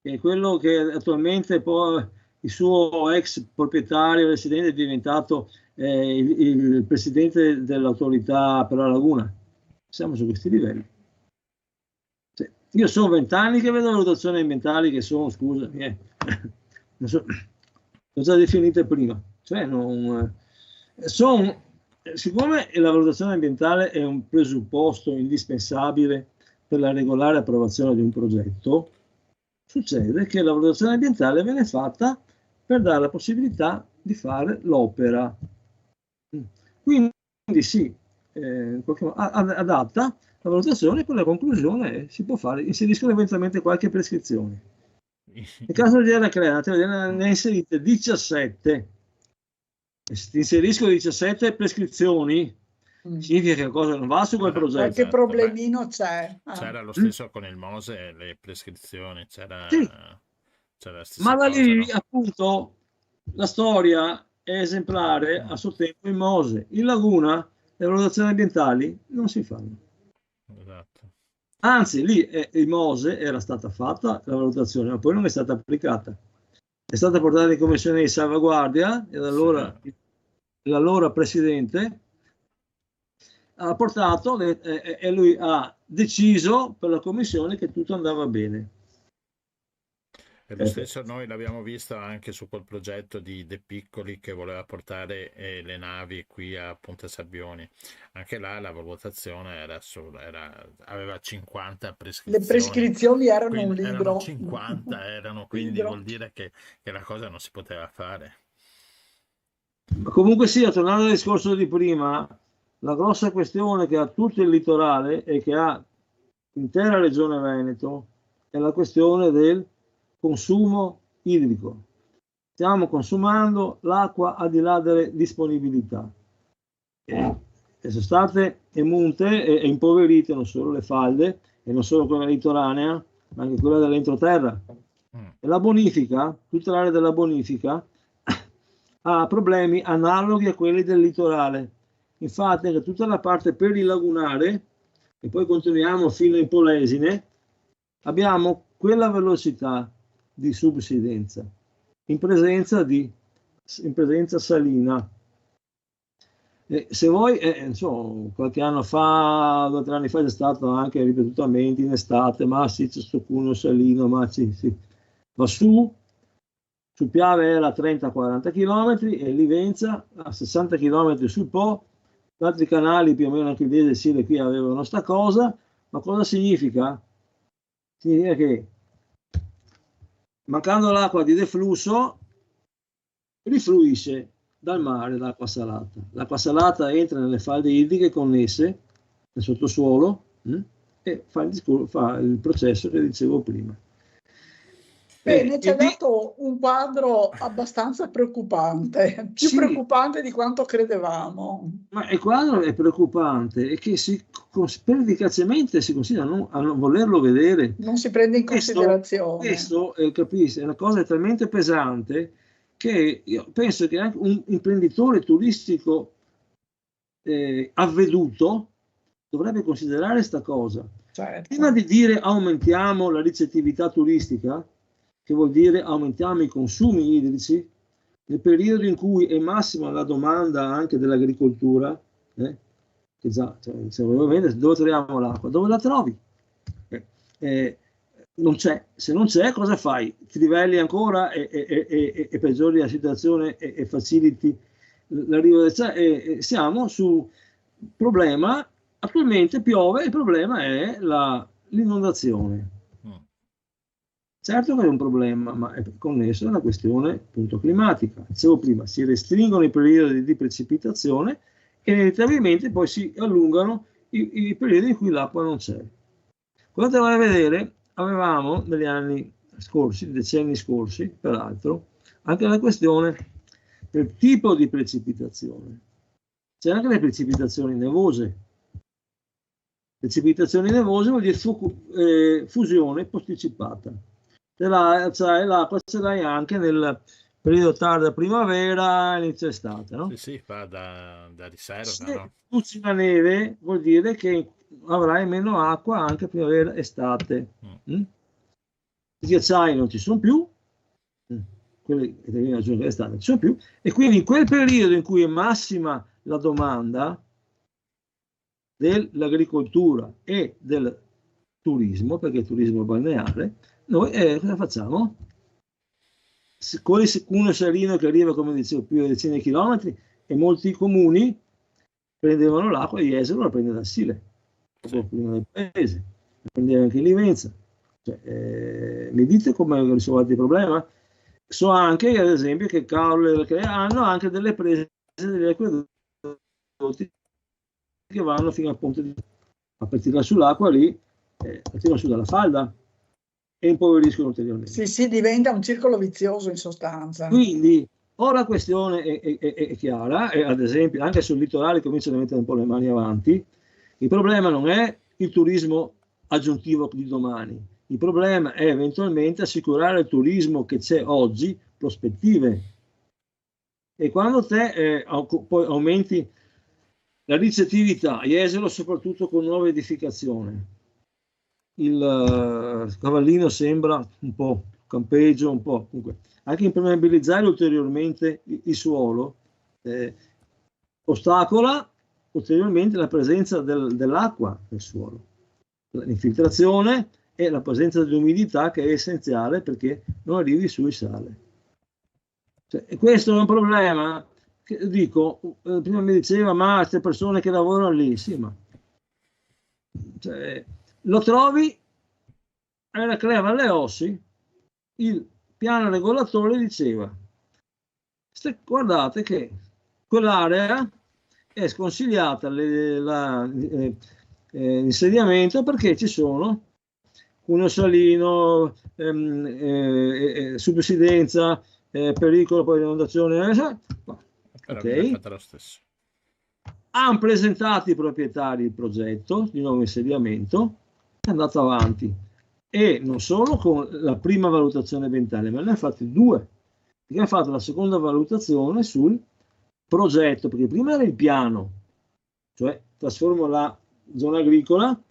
che è quello che attualmente poi il suo ex proprietario residente è diventato il presidente dell'autorità per la laguna. Siamo su questi livelli. Io sono 20 anni che vedo valutazioni ambientali che sono, scusami, non so, sono già definite prima. Cioè siccome la valutazione ambientale è un presupposto indispensabile per la regolare approvazione di un progetto, succede che la valutazione ambientale viene fatta per dare la possibilità di fare l'opera. Quindi sì, adatta la valutazione, poi la conclusione si può fare, inseriscono eventualmente qualche prescrizione. Nel caso di Eraclea, ne ha inserite 17. Se inserisco 17 prescrizioni, significa che cosa non va su quel progetto. Qualche problemino c'è. C'era lo stesso con il Mose, le prescrizioni, c'era Sì. la stessa Ma da cosa, lì, no? appunto, la storia è esemplare a suo tempo in Mose. In Laguna le valutazioni ambientali non si fanno. Esatto. Anzi, lì in Mose era stata fatta la valutazione, ma poi non è stata applicata. È stata portata in commissione di salvaguardia e l'allora presidente ha portato e lui ha deciso per la commissione che tutto andava bene. E lo stesso noi l'abbiamo visto anche su quel progetto di De Piccoli che voleva portare le navi qui a Ponte Sabbioni. Anche là la valutazione aveva 50 prescrizioni. Le prescrizioni erano un Quindi libro. erano 50, quindi vuol dire che la cosa non si poteva fare. Ma comunque sia, tornando al discorso di prima, la grossa questione che ha tutto il litorale e che ha l'intera regione Veneto è la questione del consumo idrico. Stiamo consumando l'acqua al di là delle disponibilità. E sono state emunte e impoverite non solo le falde e non solo quella litoranea, ma anche quella dell'entroterra. E la bonifica, tutta l'area della bonifica, ha problemi analoghi a quelli del litorale. Infatti anche tutta la parte perilagunare, e poi continuiamo fino in Polesine, abbiamo quella velocità di subsidenza in presenza salina. Se voi, qualche anno fa, 2 o 3 anni fa, è stato anche ripetutamente in estate, ma sì, c'è sto cuneo salino, ma sì, va su Piave era a 30-40 km e Livenza a 60 km sul Po. Altri canali più o meno anche il Desile qui avevano sta cosa, ma cosa significa? Significa che mancando l'acqua di deflusso rifluisce dal mare l'acqua salata. L'acqua salata entra nelle falde idriche connesse nel sottosuolo e fa il processo che dicevo prima. Bene, ci ha dato un quadro abbastanza preoccupante, più preoccupante di quanto credevamo. Ma il quadro è preoccupante e che pervicacemente si considera a non volerlo vedere. Non si prende in considerazione. Questo capisci, è una cosa talmente pesante che io penso che anche un imprenditore turistico avveduto dovrebbe considerare questa cosa. Certo. Prima di dire aumentiamo la ricettività turistica, che vuol dire aumentiamo i consumi idrici, nel periodo in cui è massima la domanda anche dell'agricoltura, che già, dove troviamo l'acqua? Dove la trovi? Non c'è. Se non c'è, cosa fai? Ti livelli ancora e peggiori la situazione e faciliti l'arrivo del siamo su problema, attualmente piove, il problema è l'inondazione. Certo che è un problema, ma è connesso alla questione appunto climatica. Dicevo prima, si restringono i periodi di precipitazione e inevitabilmente poi si allungano i periodi in cui l'acqua non c'è. Quando vai a vedere, avevamo negli anni scorsi, decenni scorsi, peraltro, anche la questione del tipo di precipitazione. C'è anche le precipitazioni nevose. Precipitazioni nevose vuol dire fusione posticipata. L'acqua ce l'hai anche nel periodo tarda primavera, inizio estate, no? Sì, fa da riserva, Se no? pucci la neve vuol dire che avrai meno acqua anche primavera estate. I ghiacciai non ci sono più, quelli che vengono giù estate non ci sono più, e quindi in quel periodo in cui è massima la domanda dell'agricoltura e del turismo, perché il turismo balneare, noi cosa facciamo? Con il Cuneo Salino che arriva, come dicevo, più di decine di chilometri, e molti comuni prendevano l'acqua, Jesolo la prende da Sile, prima del paese, la prendeva anche Livenza. Cioè, mi dite come risolvete il problema? So anche, ad esempio, che Caorle hanno anche delle prese degli acquedotti che vanno fino al ponte a partire sull'acqua lì, la tirano su dalla falda e impoveriscono ulteriormente. Sì, diventa un circolo vizioso in sostanza. Quindi o la questione è chiara, e ad esempio anche sul litorale cominciano a mettere un po' le mani avanti. Il problema non è il turismo aggiuntivo di domani, il problema è eventualmente assicurare il turismo che c'è oggi prospettive. E quando te poi aumenti la ricettività, Jesolo soprattutto con nuove edificazioni, il Cavallino sembra un po' campeggio, un po' comunque anche impermeabilizzare ulteriormente il suolo ostacola ulteriormente la presenza dell'acqua nel suolo, l'infiltrazione e la presenza dell'umidità che è essenziale perché non arrivi sui sale. Cioè, e questo è un problema che dico, prima mi diceva ma queste persone che lavorano lì, sì, ma cioè, lo trovi alla Cleva alle Ossi, il piano regolatore diceva guardate che quell'area è sconsigliata l'insediamento perché ci sono Cuneo Salino, subsidenza, pericolo poi di inondazione, ok. Hanno presentato i proprietari il progetto di nuovo insediamento, è andato avanti e non solo con la prima valutazione ambientale, ma ne ha fatti due, perché ha fatto la seconda valutazione sul progetto, perché prima era il piano, cioè trasformo la zona agricola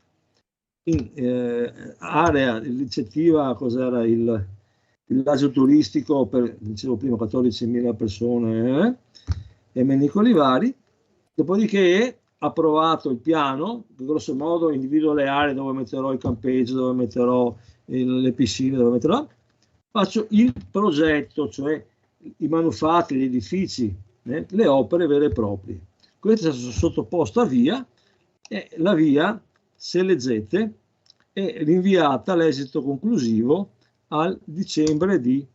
in area ricettiva, cos'era il villaggio turistico per, dicevo prima, 14.000 persone e Menico Olivari. Dopodiché ha approvato il piano, che grosso modo individua le aree dove metterò il campeggio, dove metterò le piscine, dove metterò. Faccio il progetto, cioè i manufatti, gli edifici, le opere vere e proprie. Questo è stato sottoposto a VIA e la VIA, se leggete, è rinviata all'esito conclusivo al dicembre di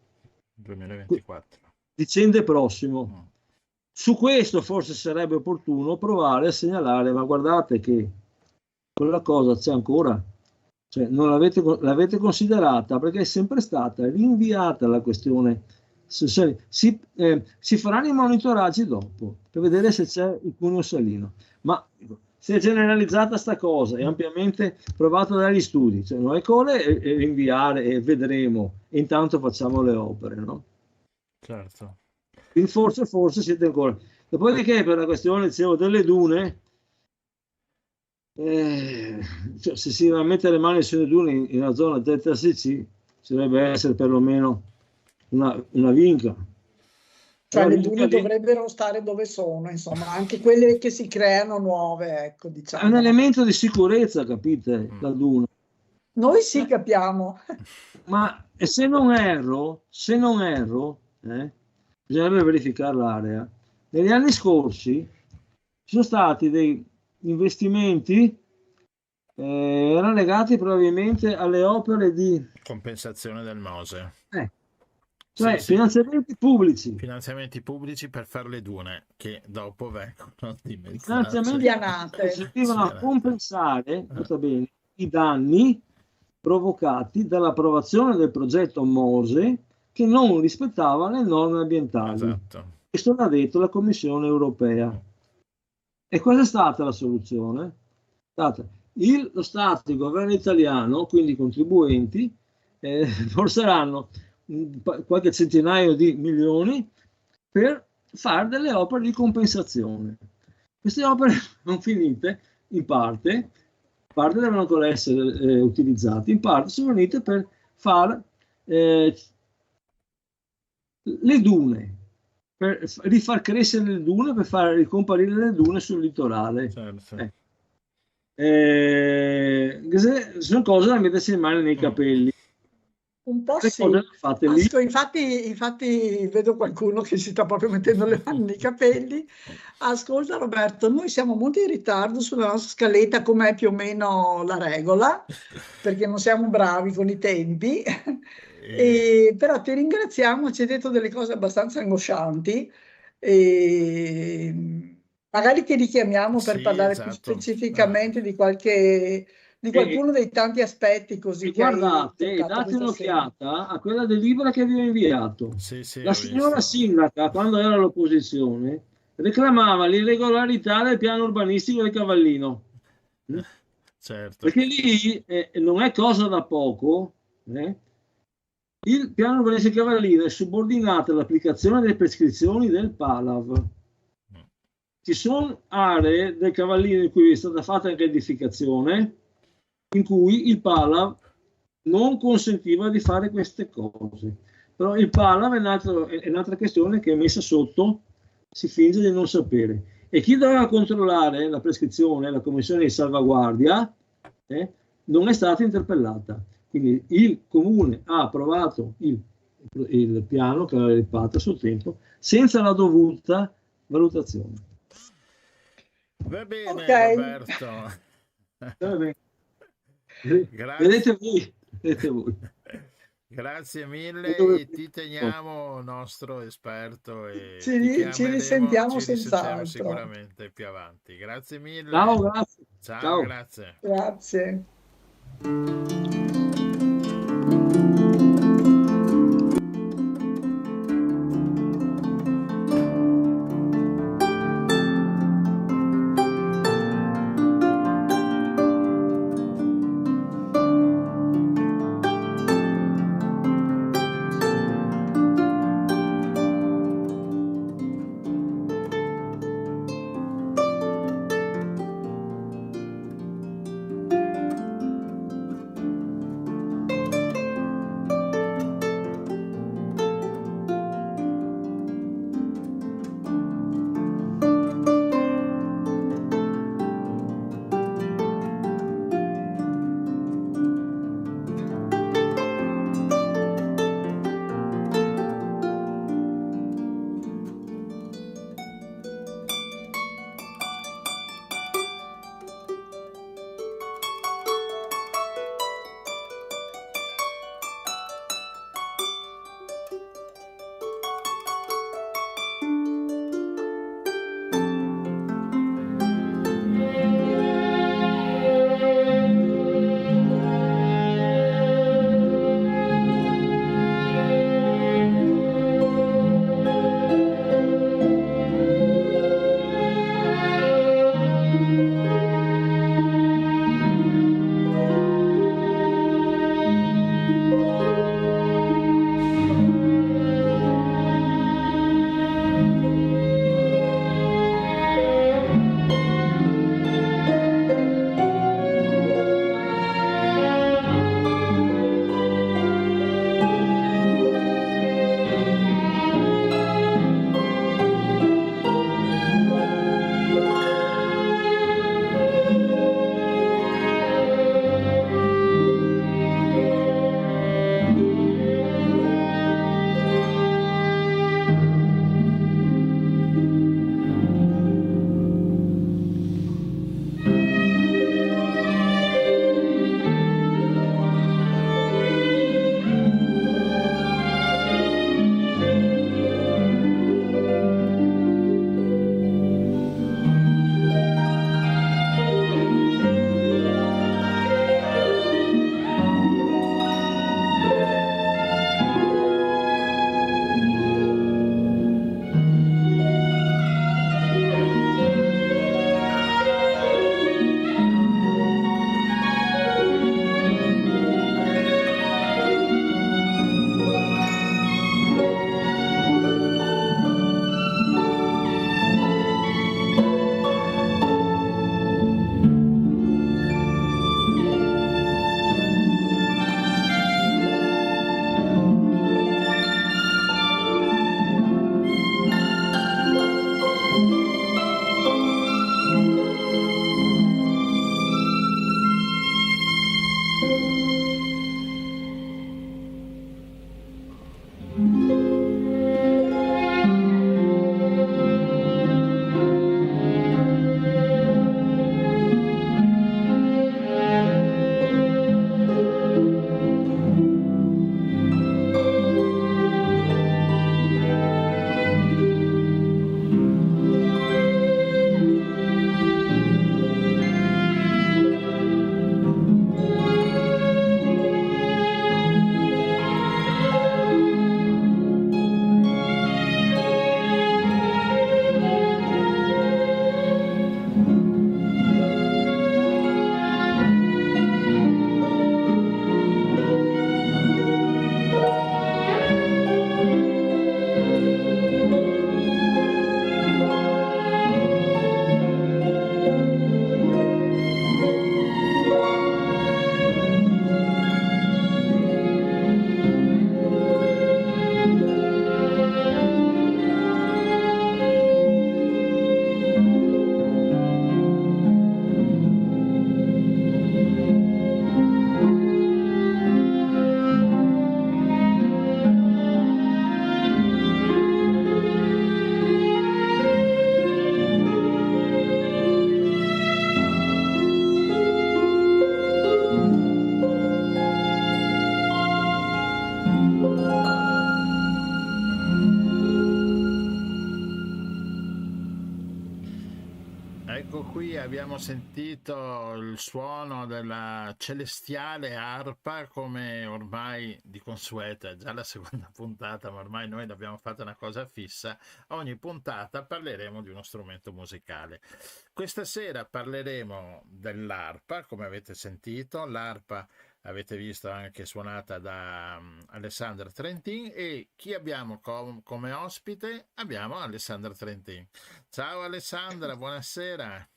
2024. Dicembre prossimo. Su questo forse sarebbe opportuno provare a segnalare, ma guardate che quella cosa c'è ancora, cioè non l'avete considerata perché è sempre stata rinviata la questione. Si faranno i monitoraggi dopo per vedere se c'è il Cuneo Salino, ma si è generalizzata sta cosa, è ampiamente provato dagli studi, cioè non è come rinviare e vedremo, e intanto facciamo le opere, no? Certo. Quindi forse siete ancora. Dopodiché per la questione, dicevo, delle dune, cioè, se si va a mettere le mani sulle dune in una zona delta CC, ci dovrebbe essere perlomeno una vinca. Cioè le dune dovrebbero stare dove sono, insomma, anche quelle che si creano nuove, ecco, diciamo. È un elemento di sicurezza, capite, la duna. Noi sì capiamo. Ma se non erro, bisognerebbe verificare l'area. Negli anni scorsi ci sono stati dei investimenti erano legati probabilmente alle opere di compensazione del Mose. Cioè sì. Finanziamenti pubblici. Finanziamenti pubblici per fare le dune che dopo vengono dimezzate. Finanziamenti pianate. Servivano a compensare bene, i danni provocati dall'approvazione del progetto Mose che non rispettava le norme ambientali. Esatto. Questo l'ha detto la Commissione europea. E cosa è stata la soluzione? È stata lo Stato, il governo italiano, quindi i contribuenti, forseranno qualche centinaio di milioni per fare delle opere di compensazione. Queste opere sono finite in parte devono ancora essere utilizzate, in parte sono finite per fare le dune, per rifar crescere le dune, per far ricomparire le dune sul litorale. Certo. Sono cose da mettersi le mani nei capelli. Un po' Le sì. cose le fate lì. Infatti vedo qualcuno che si sta proprio mettendo le mani nei capelli. Ascolta Roberto, noi siamo molto in ritardo sulla nostra scaletta, come è più o meno la regola, perché non siamo bravi con i tempi. Però ti ringraziamo, ci hai detto delle cose abbastanza angoscianti. Magari ti richiamiamo per Sì, parlare più esatto. specificamente di qualcuno dei tanti aspetti così E che hai guardate, toccato date questa sera. un'occhiata a quella delibera che vi ho inviato. Sì, La ho signora visto. sindaca, quando era all'opposizione, reclamava l'irregolarità del piano urbanistico del Cavallino. Certo. Perché lì non è cosa da poco. Il piano urbanistico del Cavallino è subordinato all'applicazione delle prescrizioni del PALAV. Ci sono aree del Cavallino in cui è stata fatta anche edificazione, in cui il PALAV non consentiva di fare queste cose. Però il PALAV è un'altra questione che è messa sotto, si finge di non sapere. E chi doveva controllare la prescrizione, la commissione di salvaguardia, non è stata interpellata. Quindi il comune ha approvato il piano che aveva riparto a suo tempo senza la dovuta valutazione. Va bene, Ok. Roberto. Va bene. Grazie. Vedete voi. Grazie mille e ti teniamo nostro esperto e Ci risentiamo senz'altro. sicuramente più avanti. Grazie mille. Ciao, grazie. Ciao. Grazie. Grazie. Ecco qui abbiamo sentito il suono della celestiale arpa, come ormai di consueto, è già la seconda puntata, ma ormai noi l'abbiamo fatta una cosa fissa. Ogni puntata parleremo di uno strumento musicale. Questa sera parleremo dell'arpa, come avete sentito. L'arpa avete visto anche suonata da Alessandra Trentin, e chi abbiamo come ospite? Abbiamo Alessandra Trentin. Ciao Alessandra, buonasera.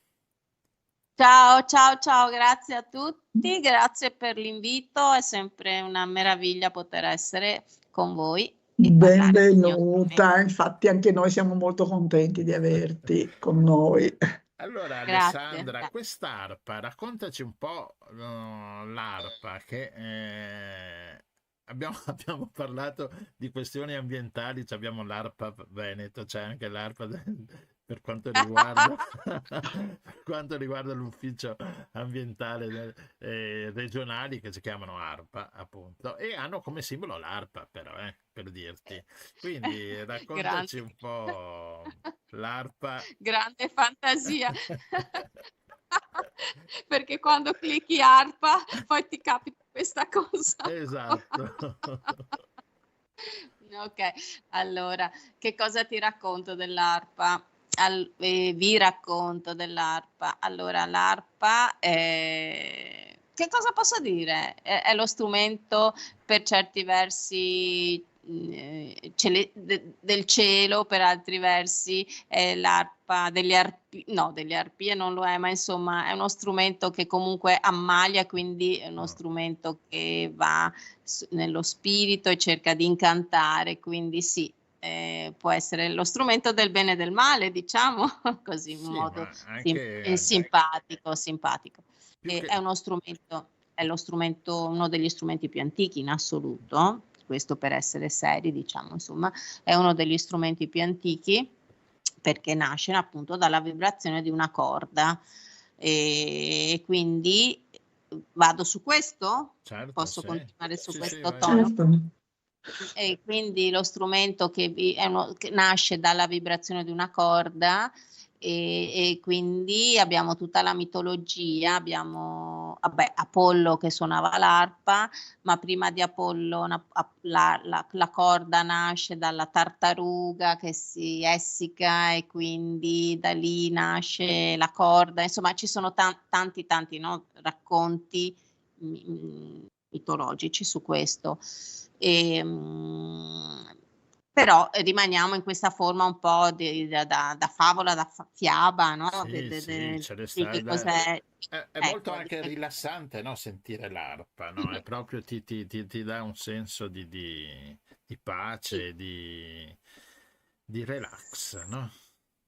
Ciao, grazie a tutti, grazie per l'invito, è sempre una meraviglia poter essere con voi. Benvenuta, infatti anche noi siamo molto contenti di averti con noi. Allora Grazie. Alessandra, quest'arpa, raccontaci un po' l'arpa, che abbiamo parlato di questioni ambientali, abbiamo l'arpa Veneto, c'è anche l'arpa per quanto riguarda l'ufficio ambientale regionali, che si chiamano ARPA appunto, e hanno come simbolo l'arpa, però per dirti, quindi raccontaci un po' l'arpa. Grande fantasia. Perché quando clicchi arpa poi ti capita questa cosa. Esatto. Ok, allora, che cosa ti racconto dell'arpa? Vi racconto dell'arpa. Allora, l'arpa che cosa posso dire? È lo strumento per certi versi del cielo, per altri versi è l'arpa delle arpie non lo è, ma insomma è uno strumento che comunque ammalia, quindi è uno strumento che va nello spirito e cerca di incantare, quindi sì, può essere lo strumento del bene e del male, diciamo così, in modo simpatico. È uno strumento, uno degli strumenti più antichi in assoluto, questo per essere seri, diciamo, insomma, è uno degli strumenti più antichi perché nasce appunto dalla vibrazione di una corda, e quindi vado su questo? Certo, posso sì. continuare su Sì, questo sì, tono? Certo. E quindi lo strumento che nasce dalla vibrazione di una corda, e quindi abbiamo tutta la mitologia, abbiamo Apollo che suonava l'arpa, ma prima di Apollo la corda nasce dalla tartaruga che si essica, e quindi da lì nasce la corda, insomma ci sono tanti racconti mitologici su questo. Però rimaniamo in questa forma un po' da favola, da fiaba, no? È molto anche rilassante, no? Sentire l'arpa, no? È proprio ti dà un senso di pace, di relax, no?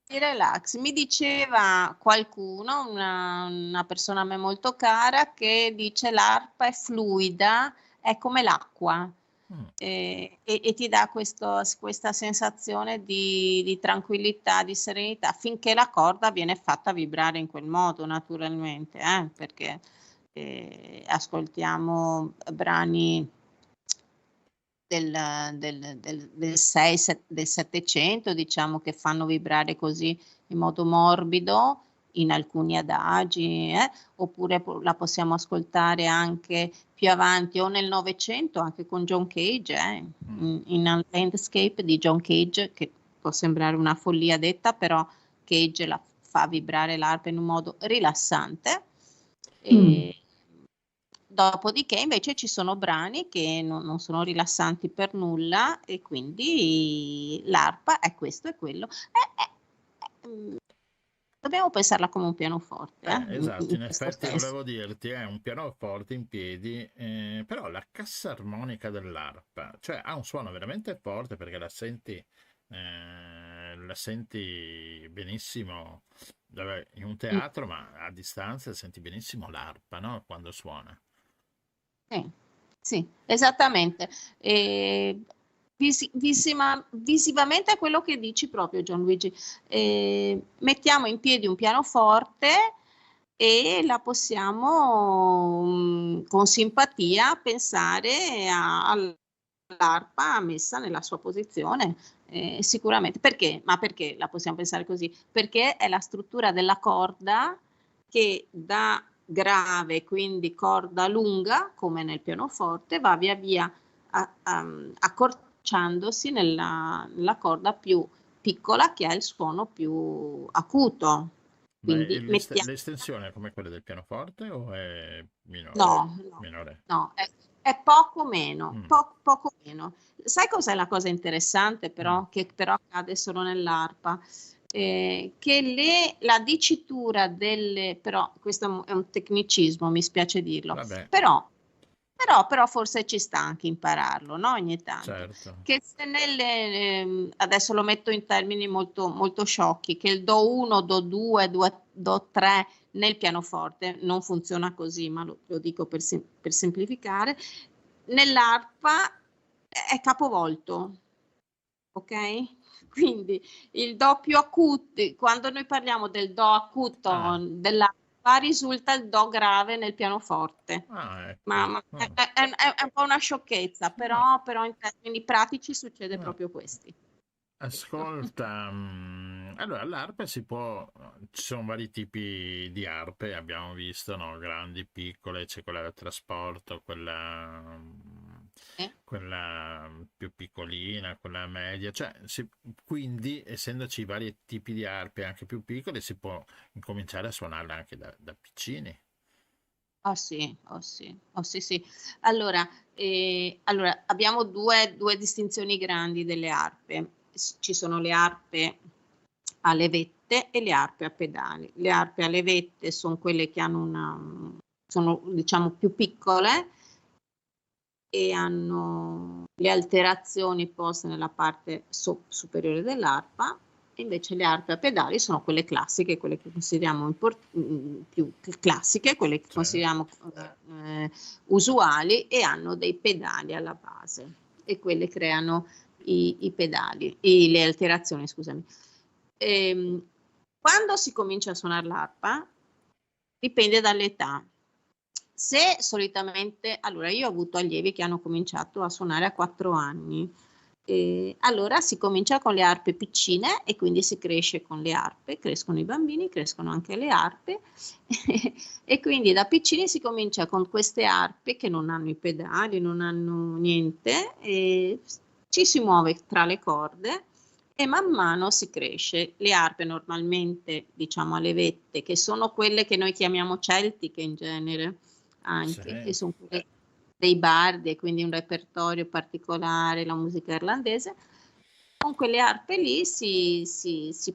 Di relax. Mi diceva qualcuno, una persona a me molto cara, che dice l'arpa è fluida, è come l'acqua. E ti dà questa sensazione di tranquillità, di serenità, finché la corda viene fatta vibrare in quel modo, naturalmente, perché ascoltiamo brani del 700, diciamo, che fanno vibrare così in modo morbido in alcuni adagi, oppure la possiamo ascoltare anche più avanti, o nel Novecento anche con John Cage, in A Landscape di John Cage, che può sembrare una follia detta, però Cage la fa vibrare l'arpa in un modo rilassante. Dopodiché invece ci sono brani che non sono rilassanti per nulla, e quindi l'arpa è questo e quello. Dobbiamo pensarla come un pianoforte. Esatto, in effetti volevo dirti, è un pianoforte in piedi, però la cassa armonica dell'arpa, cioè ha un suono veramente forte, perché la senti benissimo in un teatro, ma a distanza senti benissimo l'arpa, no? Quando suona. Sì, esattamente. Visivamente è quello che dici proprio, Gianluigi. Mettiamo in piedi un pianoforte e la possiamo con simpatia pensare l'arpa messa nella sua posizione, sicuramente. Perché? Ma perché la possiamo pensare così? Perché è la struttura della corda che da grave, quindi corda lunga, come nel pianoforte, va via via accorciandosi nella corda più piccola che ha il suono più acuto. Quindi l'estensione è come quella del pianoforte o è minore? No, Minore. no, è poco meno, poco meno. Sai cos'è la cosa interessante però, che però accade solo nell'arpa? Che la dicitura però questo è un tecnicismo, mi spiace dirlo, Vabbè. però forse ci sta anche impararlo, no? Ogni tanto. Certo. Che se adesso lo metto in termini molto, molto sciocchi, che il Do 1, Do 2, Do 3 nel pianoforte non funziona così, ma lo dico per semplificare, nell'arpa è capovolto, ok? Quindi il Do più acuto, quando noi parliamo del Do acuto dell'arpa, risulta il Do grave nel pianoforte. Ecco. Ma è un po' una sciocchezza, però in termini pratici succede proprio questo. Ascolta, allora l'arpa ci sono vari tipi di arpe, abbiamo visto, no? Grandi, piccole, c'è quella da trasporto, quella più piccolina, quella media, cioè quindi essendoci vari tipi di arpe anche più piccole si può incominciare a suonarle anche da piccini. Oh sì. Allora abbiamo due distinzioni grandi delle arpe. Ci sono le arpe a levette e le arpe a pedali. Le arpe a levette sono quelle che sono diciamo più piccole e hanno le alterazioni poste nella parte superiore dell'arpa. Invece le arpe a pedali sono quelle classiche, quelle che consideriamo più classiche, quelle che consideriamo usuali e hanno dei pedali alla base e quelle creano i pedali, le alterazioni, scusami. Quando si comincia a suonare l'arpa dipende dall'età. Se solitamente, allora io ho avuto allievi che hanno cominciato a suonare a 4 anni, allora si comincia con le arpe piccine e quindi si cresce con le arpe, crescono i bambini, crescono anche le arpe e quindi da piccini si comincia con queste arpe che non hanno i pedali, non hanno niente, e ci si muove tra le corde e man mano si cresce. Le arpe normalmente, diciamo a levette, che sono quelle che noi chiamiamo celtiche in genere anche, che sono quelle dei bardi e quindi un repertorio particolare, la musica irlandese, con quelle arpe lì si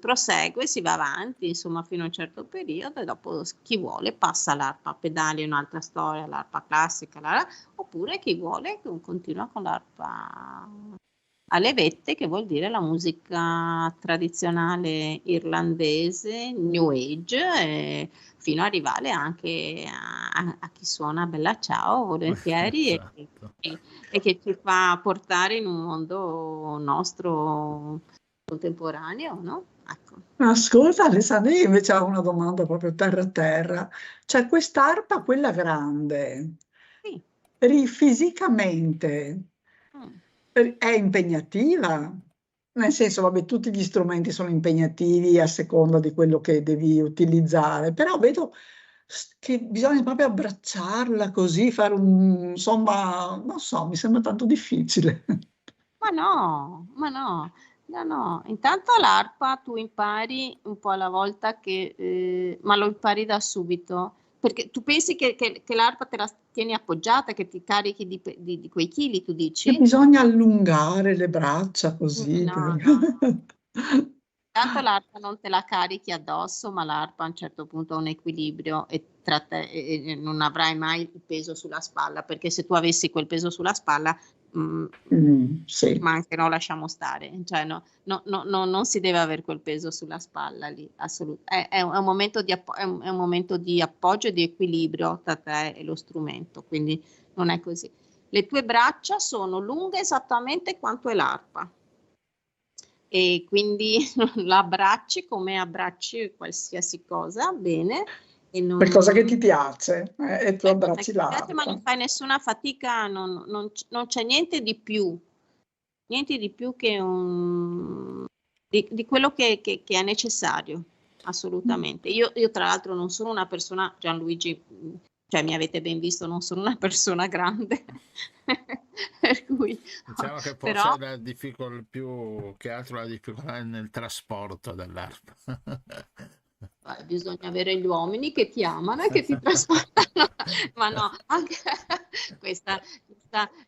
prosegue, si va avanti insomma fino a un certo periodo e dopo chi vuole passa all'arpa a pedali, un'altra storia, l'arpa classica, oppure chi vuole continua con l'arpa a levette, che vuol dire la musica tradizionale irlandese, New Age, fino ad arrivare anche a chi suona Bella Ciao volentieri e che ci fa portare in un mondo nostro contemporaneo, no? Ecco. Ascolta Alessandra, io invece ho una domanda proprio terra. Cioè quest'arpa, quella grande, fisicamente è impegnativa? Nel senso, vabbè, tutti gli strumenti sono impegnativi a seconda di quello che devi utilizzare, però vedo che bisogna proprio abbracciarla così, fare insomma, non so, mi sembra tanto difficile. Ma no. Intanto l'arpa tu impari un po' alla volta ma lo impari da subito. Perché tu pensi che l'arpa te la tieni appoggiata, che ti carichi di quei chili, tu dici? Che bisogna allungare le braccia così. No. Tanto l'arpa non te la carichi addosso, ma l'arpa a un certo punto ha un equilibrio e tra te e non avrai mai il peso sulla spalla, perché se tu avessi quel peso sulla spalla, sì. ma anche no, lasciamo stare, cioè non si deve avere quel peso sulla spalla lì, assolutamente. È un momento di appoggio e di equilibrio tra te e lo strumento, quindi non è così. Le tue braccia sono lunghe esattamente quanto è l'arpa. E quindi la abbracci come abbracci qualsiasi cosa, bene, Per cosa che ti piace, e tu abbracci ma non l'arpa. fai nessuna fatica, non c'è niente di più che di quello che è necessario, assolutamente. Io tra l'altro non sono una persona, Gianluigi, cioè mi avete ben visto, non sono una persona grande, per cui Diciamo che però forse più che altro la difficoltà è nel trasporto dell'arpa. bisogna avere gli uomini che ti amano e che ti trasportano, ma no, anche questa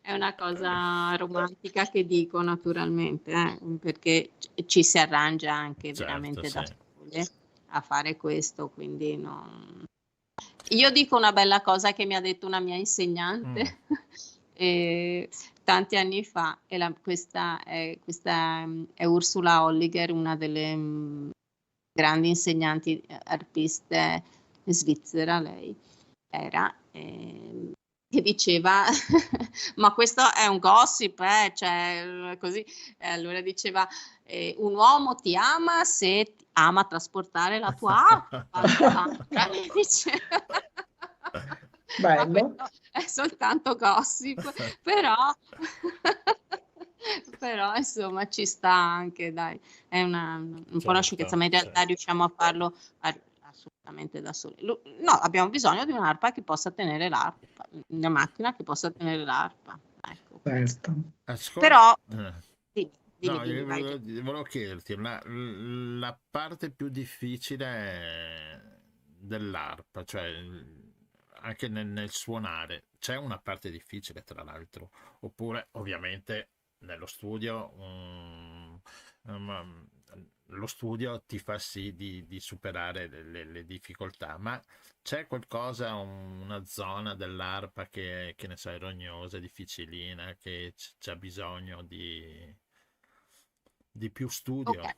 è una cosa romantica che dico naturalmente, perché ci si arrangia anche veramente da sole a fare questo, quindi no. Io dico una bella cosa che mi ha detto una mia insegnante tanti anni fa, questa è Ursula Holliger, una delle grandi insegnanti arpiste svizzera, lei era, che diceva, ma questo è un gossip, cioè così, allora diceva, un uomo ti ama se ama trasportare la tua arpa. Ma questo è soltanto gossip, però insomma ci sta anche, dai, è un po' una sciocchezza, ma in realtà riusciamo a farlo assolutamente da soli. No, abbiamo bisogno di un'arpa che possa tenere l'arpa, una macchina che possa tenere l'arpa, ecco. Però volevo chiederti la parte più difficile dell'arpa, cioè anche nel suonare, c'è una parte difficile tra l'altro, oppure ovviamente nello studio lo studio ti fa sì di superare le difficoltà, ma c'è qualcosa, una zona dell'arpa che ne sai, rognosa, difficilina, che c'ha bisogno di più studio? Okay.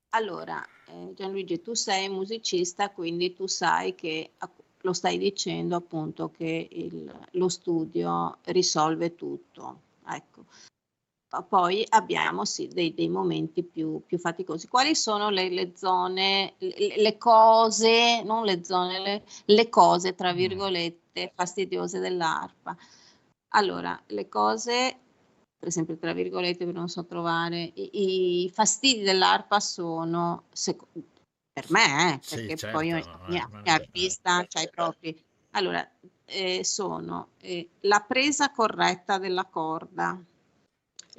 Allora, Gianluigi, tu sei musicista, quindi tu sai che lo stai dicendo appunto che lo studio risolve tutto, ecco. Poi abbiamo sì dei momenti più faticosi. Quali sono le zone, le cose, non le zone, le cose tra virgolette fastidiose dell'arpa? Allora, le cose, per esempio tra virgolette, per non so trovare, i fastidi dell'arpa sono, per me, perché certo, poi mia artista c'ha i propri. Allora, sono la presa corretta della corda.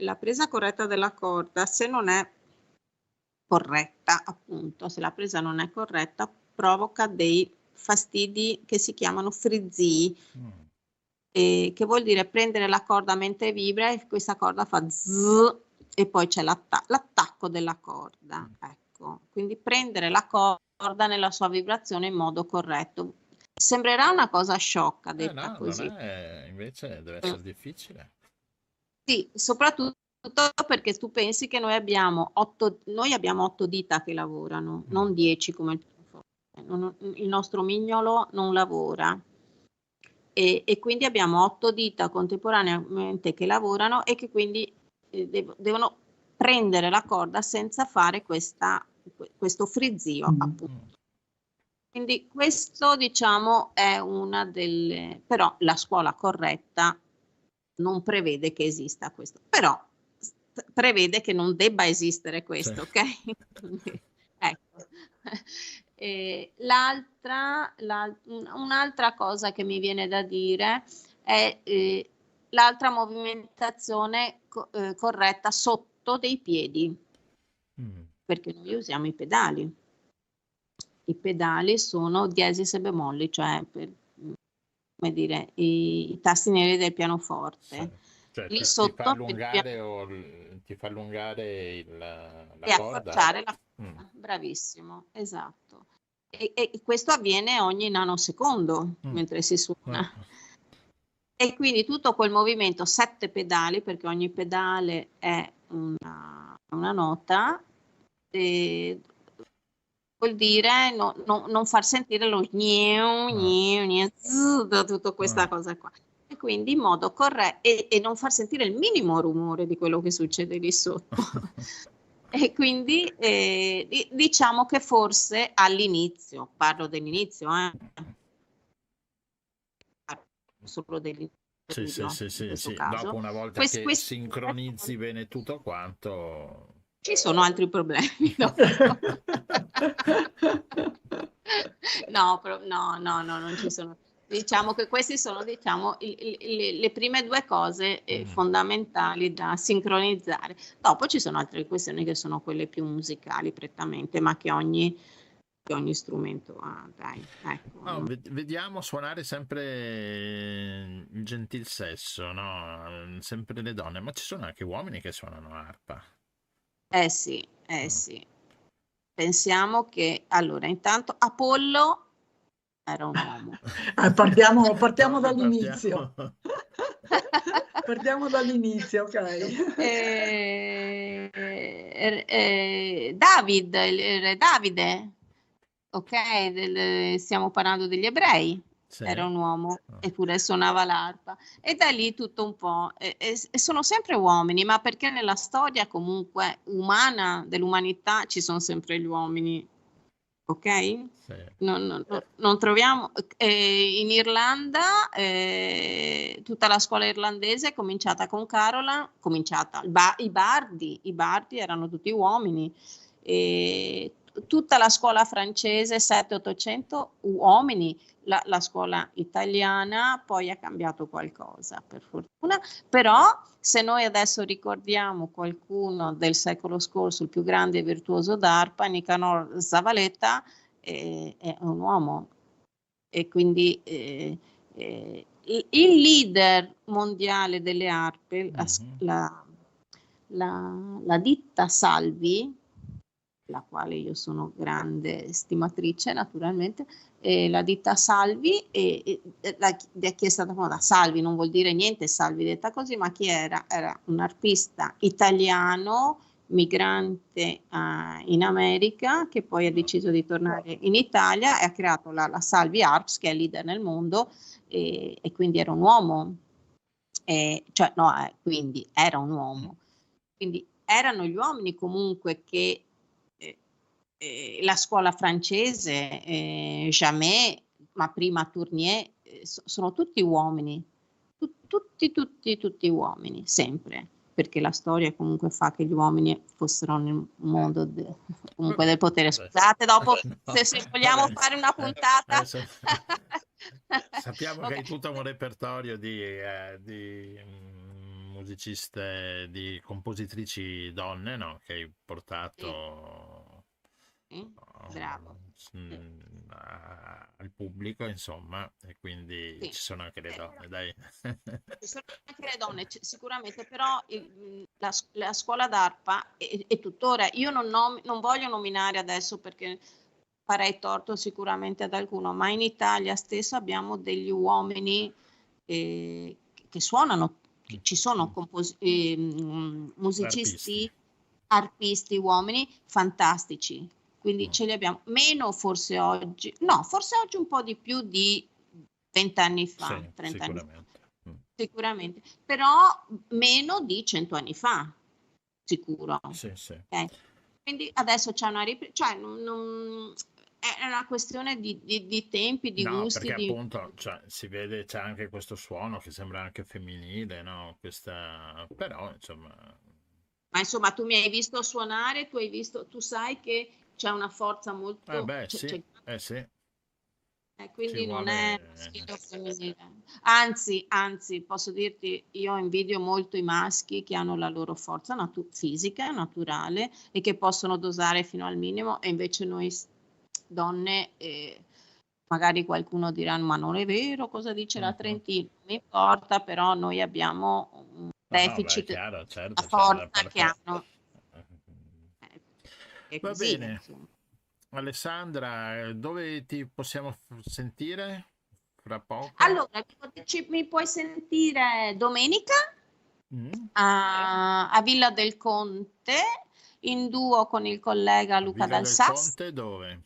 La presa corretta della corda, se non è corretta, appunto, se la presa non è corretta, provoca dei fastidi che si chiamano frizzii, che vuol dire prendere la corda mentre vibra e questa corda fa zzz e poi c'è l'attacco della corda, ecco. Quindi prendere la corda nella sua vibrazione in modo corretto. Sembrerà una cosa sciocca detta così. Non è, invece deve essere difficile. Sì, soprattutto perché tu pensi che noi abbiamo 8 dita che lavorano, non 10 come il pianoforte. Il nostro mignolo non lavora e quindi abbiamo 8 dita contemporaneamente che lavorano e che quindi devono prendere la corda senza fare questo frizzio, appunto. Quindi questo, diciamo, è una delle. Però la scuola corretta non prevede che esista questo, però prevede che non debba esistere questo, ok? Ecco. Un'altra cosa che mi viene da dire è l'altra movimentazione corretta sotto dei piedi, perché noi usiamo i pedali. I pedali sono diesis e bemolli, cioè come dire, i tasti neri del pianoforte. Cioè, Lì ti sotto fa allungare ti fa allungare la e corda? accorciare la corda, bravissimo, esatto. E questo avviene ogni nanosecondo mentre si suona. E quindi tutto quel movimento, 7 pedali, perché ogni pedale è una nota, vuol dire non far sentire lo da tutta questa cosa qua. E quindi in modo corretto e non far sentire il minimo rumore di quello che succede lì sotto. E quindi diciamo che forse all'inizio, parlo dell'inizio, solo dell'inizio, Sì, sì, sì, in sì, questo sì. caso, Dopo una volta che sincronizzi bene tutto quanto... ci sono altri problemi dopo. No, no, non ci sono. Diciamo che queste sono, diciamo, le prime due cose fondamentali da sincronizzare. Dopo ci sono altre questioni che sono quelle più musicali prettamente, ma che ogni strumento ha, dai, ecco. No, vediamo suonare sempre il gentil sesso, no? Sempre le donne, ma ci sono anche uomini che suonano arpa. Sì. Pensiamo che, allora, intanto Apollo era un uomo. Partiamo dall'inizio. Partiamo dall'inizio, ok. Davide, ok, stiamo parlando degli ebrei, Sì. era un uomo, eppure suonava l'arpa. E da lì tutto un po', e sono sempre uomini, ma perché nella storia comunque umana, dell'umanità, ci sono sempre gli uomini, ok? Sì. Non troviamo, in Irlanda tutta la scuola irlandese è cominciata con Carola, i bardi erano tutti uomini, tutta la scuola francese 700-800 uomini, la scuola italiana poi ha cambiato qualcosa per fortuna, però se noi adesso ricordiamo qualcuno del secolo scorso, il più grande e virtuoso d'arpa, Nicanor Zavaleta, è un uomo, e quindi il leader mondiale delle arpe, la ditta Salvi, la quale io sono grande stimatrice naturalmente, la ditta Salvi, chi è stata chiamata Salvi non vuol dire niente, Salvi detta così, ma chi era? Era un arpista italiano, migrante in America, che poi ha deciso di tornare in Italia e ha creato la Salvi Arps, che è leader nel mondo, e quindi era un uomo, quindi era un uomo, quindi erano gli uomini comunque che la scuola francese, Jamet, ma prima Tournier, sono tutti uomini, tutti uomini, sempre, perché la storia comunque fa che gli uomini fossero nel mondo comunque del potere. Scusate, dopo se vogliamo fare una puntata... Sappiamo che hai tutto un repertorio di musiciste, di compositrici donne, no? Che hai portato... Bravo. Al pubblico, insomma, e quindi ci sono anche le donne, dai. Ci sono anche le donne, sicuramente, però la scuola d'arpa è tuttora, io non voglio nominare adesso perché farei torto sicuramente ad qualcuno, ma in Italia stesso abbiamo degli uomini che suonano, ci sono musicisti, arpisti uomini fantastici, quindi ce li abbiamo, meno forse oggi un po' di più di 20 anni fa, sì, 30 sicuramente. anni fa. Sicuramente, però meno di 100 anni fa, sicuro. Sì, sì. Okay? Quindi adesso c'è una ripresa, è una questione di tempi, di gusti. Perché appunto si vede, c'è anche questo suono che sembra anche femminile, no? Però insomma... Ma insomma, tu mi hai visto suonare, tu sai che c'è una forza molto... sì. Quindi non è maschile o femminile. Anzi, posso dirti, io invidio molto i maschi che hanno la loro forza fisica, naturale, e che possono dosare fino al minimo, e invece noi donne, magari qualcuno dirà, ma non è vero, cosa dice la Trentina? Non mi importa, però noi abbiamo un deficit, chiaro, certo, la forza che hanno. Va bene. Insomma. Alessandra, dove ti possiamo sentire fra poco? Allora, mi puoi sentire domenica a Villa del Conte, in duo con il collega Luca Dal Sas. Conte dove?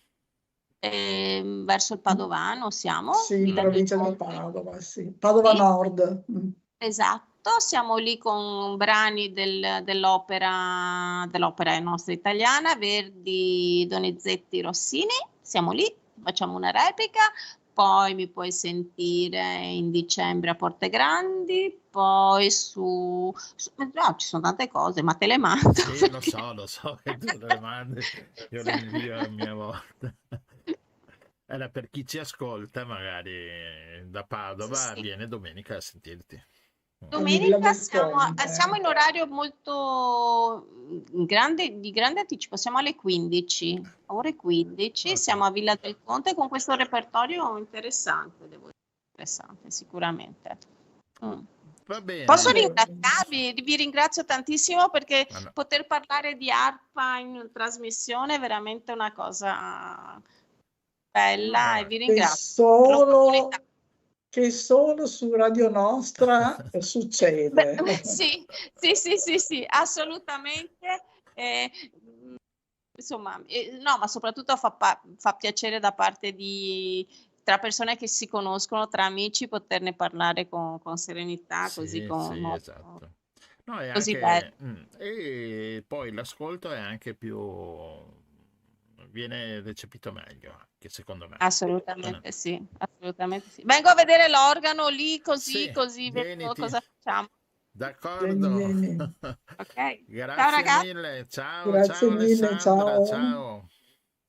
Verso il Padovano siamo. Sì, in provincia di Padova, sì. Padova Nord. Esatto. tutto, siamo lì con brani dell'opera nostra italiana, Verdi, Donizetti, Rossini, siamo lì, facciamo una replica, poi mi puoi sentire in dicembre a Porte Grandi, poi no, ci sono tante cose, ma te le mando. Sì, lo so che tu le mandi, io le invio a mia volta. Era per chi ci ascolta, magari da Padova, Sì. viene domenica a sentirti. Domenica siamo in orario molto di grande anticipo, siamo alle 15, ore 15, Ok. siamo a Villa del Conte con questo repertorio interessante, interessante sicuramente. Va bene. Posso ringraziarvi? Vi ringrazio tantissimo perché Ma no. poter parlare di arpa in trasmissione è veramente una cosa bella e vi ringrazio. Che solo su Radio Nostra succede. Sì, assolutamente. Insomma, no, ma soprattutto fa piacere da parte tra persone che si conoscono, tra amici, poterne parlare con serenità, Sì, esatto. No, è così anche, bello. e poi l'ascolto è anche viene recepito meglio, che secondo me. Assolutamente sì. Vengo a vedere l'organo lì, Sì, così vedo veniti. cosa facciamo. D'accordo. Ok. Grazie Ciao ragazzi. mille. Ciao, Grazie mille, Alessandra. ciao.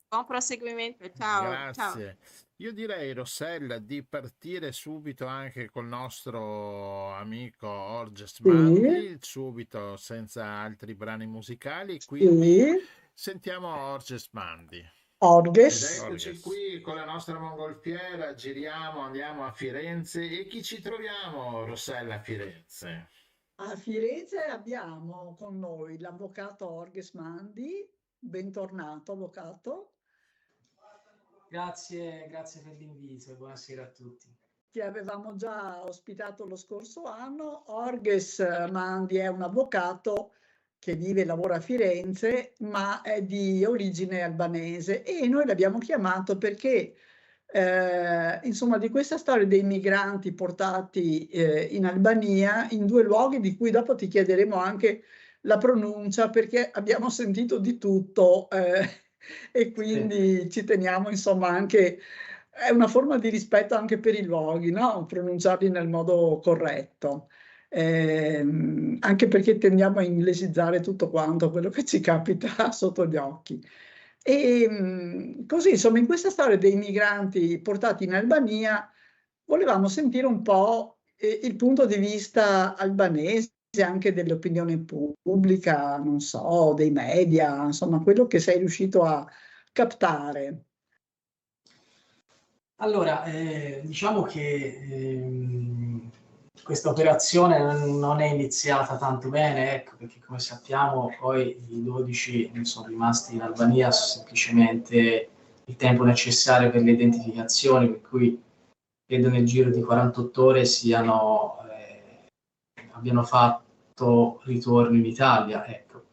Buon proseguimento. Ciao. Grazie. Io direi, Rossella, di partire subito anche col nostro amico Orges Mandi, subito senza altri brani musicali, quindi sentiamo Orges Mandi. Orges. Eccoci qui con la nostra mongolfiera, giriamo, andiamo a Firenze e chi ci troviamo, Rossella, a Firenze? A Firenze abbiamo con noi l'avvocato Orges Mandi. Bentornato, avvocato. Grazie per l'invito e buonasera a tutti. Ti avevamo già ospitato lo scorso anno. Orges Mandi è un avvocato che vive e lavora a Firenze, ma è di origine albanese e noi l'abbiamo chiamato perché insomma di questa storia dei migranti portati in Albania, in due luoghi di cui dopo ti chiederemo anche la pronuncia, perché abbiamo sentito di tutto e quindi ci teniamo, insomma, anche è una forma di rispetto anche per i luoghi, no? Pronunciarli nel modo corretto. Anche perché tendiamo a inglesizzare tutto quanto quello che ci capita sotto gli occhi. E così, insomma, in questa storia dei migranti portati in Albania volevamo sentire un po' il punto di vista albanese, anche dell'opinione pubblica, non so, dei media, insomma, quello che sei riuscito a captare. Allora, diciamo che questa operazione non è iniziata tanto bene, ecco, perché come sappiamo poi i 12 sono rimasti in Albania semplicemente il tempo necessario per le identificazioni, per cui credo nel giro di 48 ore abbiano fatto ritorno in Italia, ecco.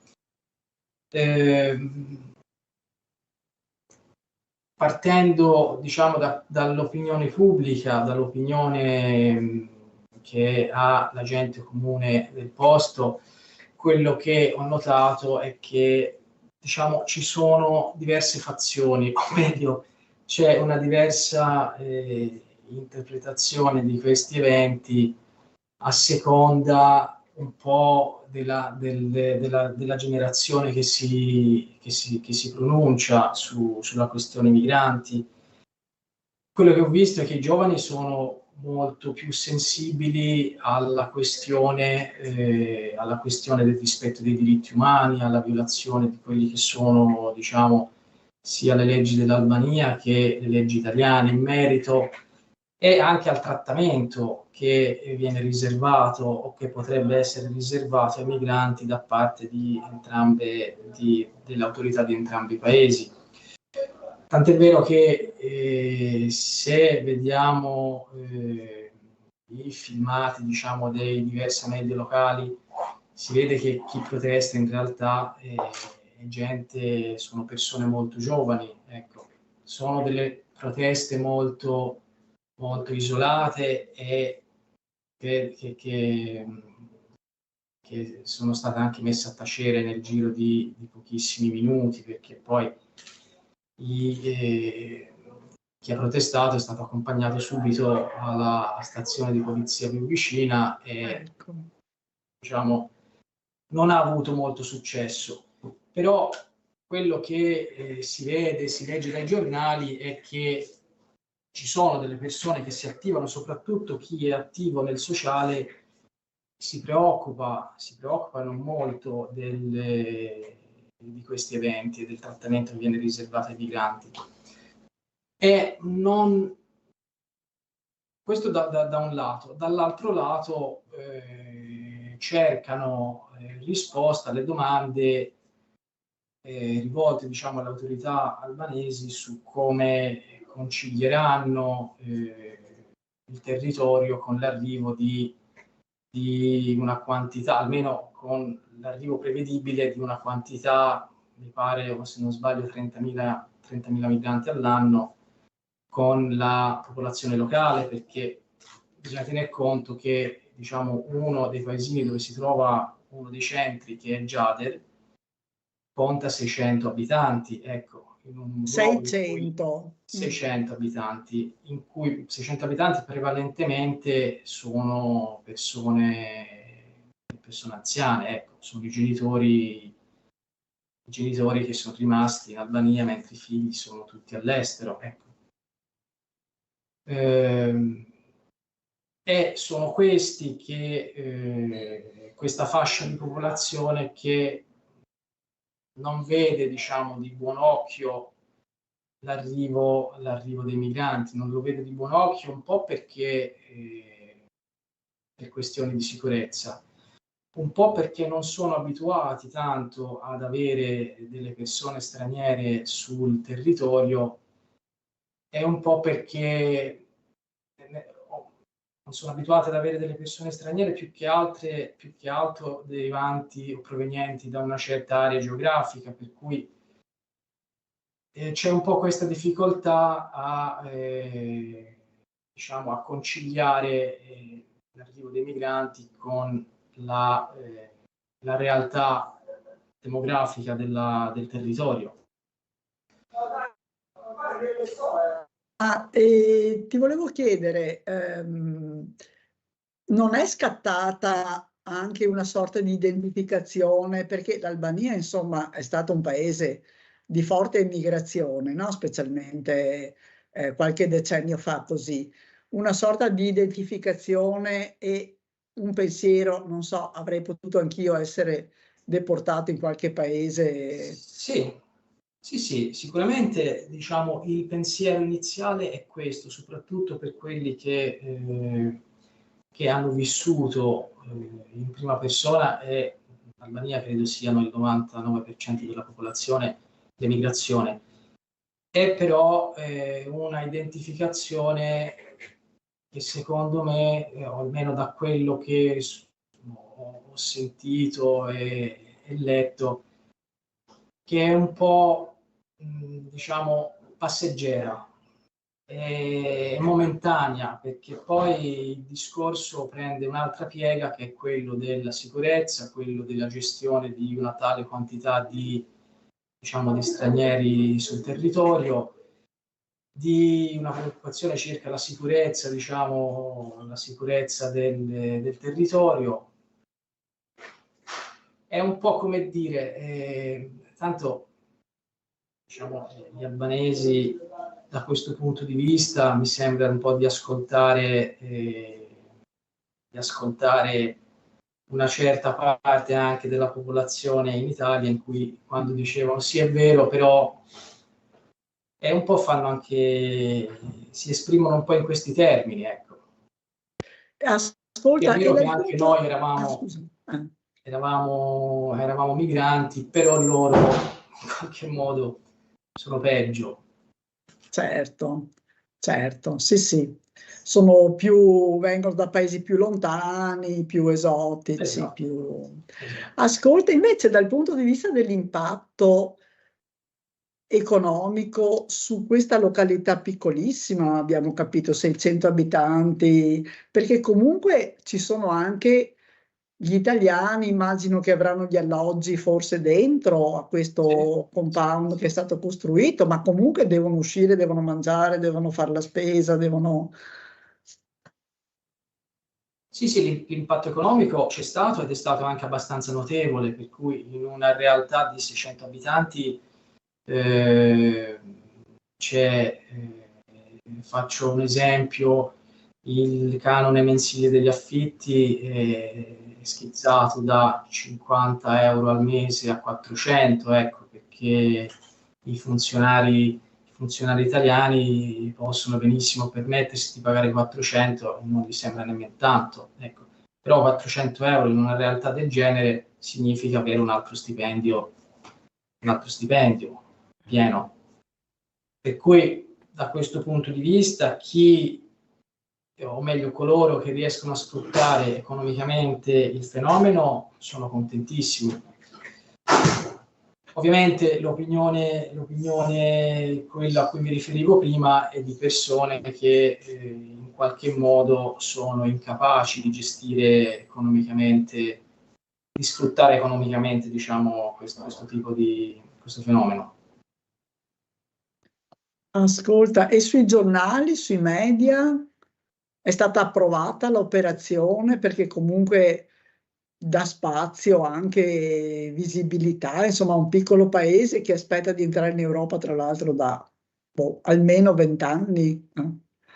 Partendo, diciamo, dall'opinione pubblica, dall'opinione che ha la gente comune del posto, quello che ho notato è che, diciamo, ci sono diverse fazioni, o meglio, c'è una diversa interpretazione di questi eventi a seconda un po' della generazione che si pronuncia sulla questione migranti. Quello che ho visto è che i giovani sono molto più sensibili alla questione del rispetto dei diritti umani, alla violazione di quelli che sono, diciamo, sia le leggi dell'Albania che le leggi italiane in merito, e anche al trattamento che viene riservato o che potrebbe essere riservato ai migranti da parte delle autorità di entrambi i paesi. Tant'è vero che se vediamo i filmati, diciamo, dei diversi media locali, si vede che chi protesta in realtà sono persone molto giovani, ecco. Sono delle proteste molto isolate e che che sono state anche messe a tacere nel giro di pochissimi minuti, perché poi chi ha protestato è stato accompagnato subito alla stazione di polizia più vicina e Ecco. diciamo non ha avuto molto successo. Però quello che si vede, si legge dai giornali è che ci sono delle persone che si attivano, soprattutto chi è attivo nel sociale si preoccupano molto di questi eventi e del trattamento che viene riservato ai migranti. E non, questo da un lato, dall'altro lato cercano risposta alle domande rivolte, diciamo, alle autorità albanesi su come concilieranno il territorio con l'arrivo di una quantità, almeno con l'arrivo prevedibile di una quantità, mi pare, o se non sbaglio, 30.000 migranti all'anno, con la popolazione locale, perché bisogna tener conto che, diciamo, uno dei paesini dove si trova uno dei centri, che è Gjader, conta 600 abitanti, ecco, in un 600. 600 abitanti, in cui 600 abitanti prevalentemente sono persone anziane, ecco, sono i genitori che sono rimasti in Albania mentre i figli sono tutti all'estero, ecco. E sono questi che questa fascia di popolazione che non vede, diciamo, di buon occhio l'arrivo dei migranti, non lo vede di buon occhio, un po' perché per questioni di sicurezza, un po' perché non sono abituati tanto ad avere delle persone straniere sul territorio, e un po' perché non sono abituati ad avere delle persone straniere più che altro derivanti o provenienti da una certa area geografica, per cui c'è un po' questa difficoltà diciamo, a conciliare l'arrivo dei migranti con la realtà demografica del territorio. Ti volevo chiedere, non è scattata anche una sorta di identificazione, perché l'Albania, insomma, è stato un paese di forte immigrazione, no? Specialmente qualche decennio fa così, una sorta di identificazione e un pensiero, non so, avrei potuto anch'io essere deportato in qualche paese. Sì, sicuramente, diciamo, il pensiero iniziale è questo, soprattutto per quelli che hanno vissuto in prima persona, e in Albania credo siano il 99% della popolazione l'emigrazione. È però una identificazione che secondo me, o almeno da quello che ho sentito e letto, che è un po', diciamo, passeggera, è momentanea, perché poi il discorso prende un'altra piega, che è quello della sicurezza, quello della gestione di una tale quantità di, diciamo, di stranieri sul territorio, di una preoccupazione circa la sicurezza, diciamo, la sicurezza del territorio. È un po' come dire, tanto, diciamo, gli albanesi da questo punto di vista mi sembra un po' di ascoltare una certa parte anche della popolazione in Italia, in cui quando dicevano sì è vero, però è un po' fanno anche, si esprimono un po' in questi termini, ecco. Ascolta, è vero che anche noi eravamo migranti, però loro in qualche modo sono peggio. Certo, sì. Vengono da paesi più lontani, più esotici, Esatto. Ascolta, invece dal punto di vista dell'impatto economico su questa località piccolissima, abbiamo capito 600 abitanti, perché comunque ci sono anche gli italiani immagino che avranno gli alloggi forse dentro a questo compound che è stato costruito, ma comunque devono uscire, devono mangiare, devono fare la spesa, devono... Sì, l'impatto economico c'è stato ed è stato anche abbastanza notevole, per cui in una realtà di 600 abitanti faccio un esempio, il canone mensile degli affitti è schizzato da 50 euro al mese a 400, ecco, perché i funzionari italiani possono benissimo permettersi di pagare 400 e non gli sembra nemmeno tanto, ecco. Però 400 euro in una realtà del genere significa avere un altro stipendio pieno. Per cui da questo punto di vista o meglio coloro che riescono a sfruttare economicamente il fenomeno sono contentissimi. Ovviamente l'opinione quella a cui mi riferivo prima è di persone che in qualche modo sono incapaci di gestire economicamente, di sfruttare economicamente, diciamo, questo tipo di fenomeno. Ascolta, e sui giornali, sui media è stata approvata l'operazione, perché comunque dà spazio, anche visibilità, insomma, a un piccolo paese che aspetta di entrare in Europa, tra l'altro da almeno 20 anni.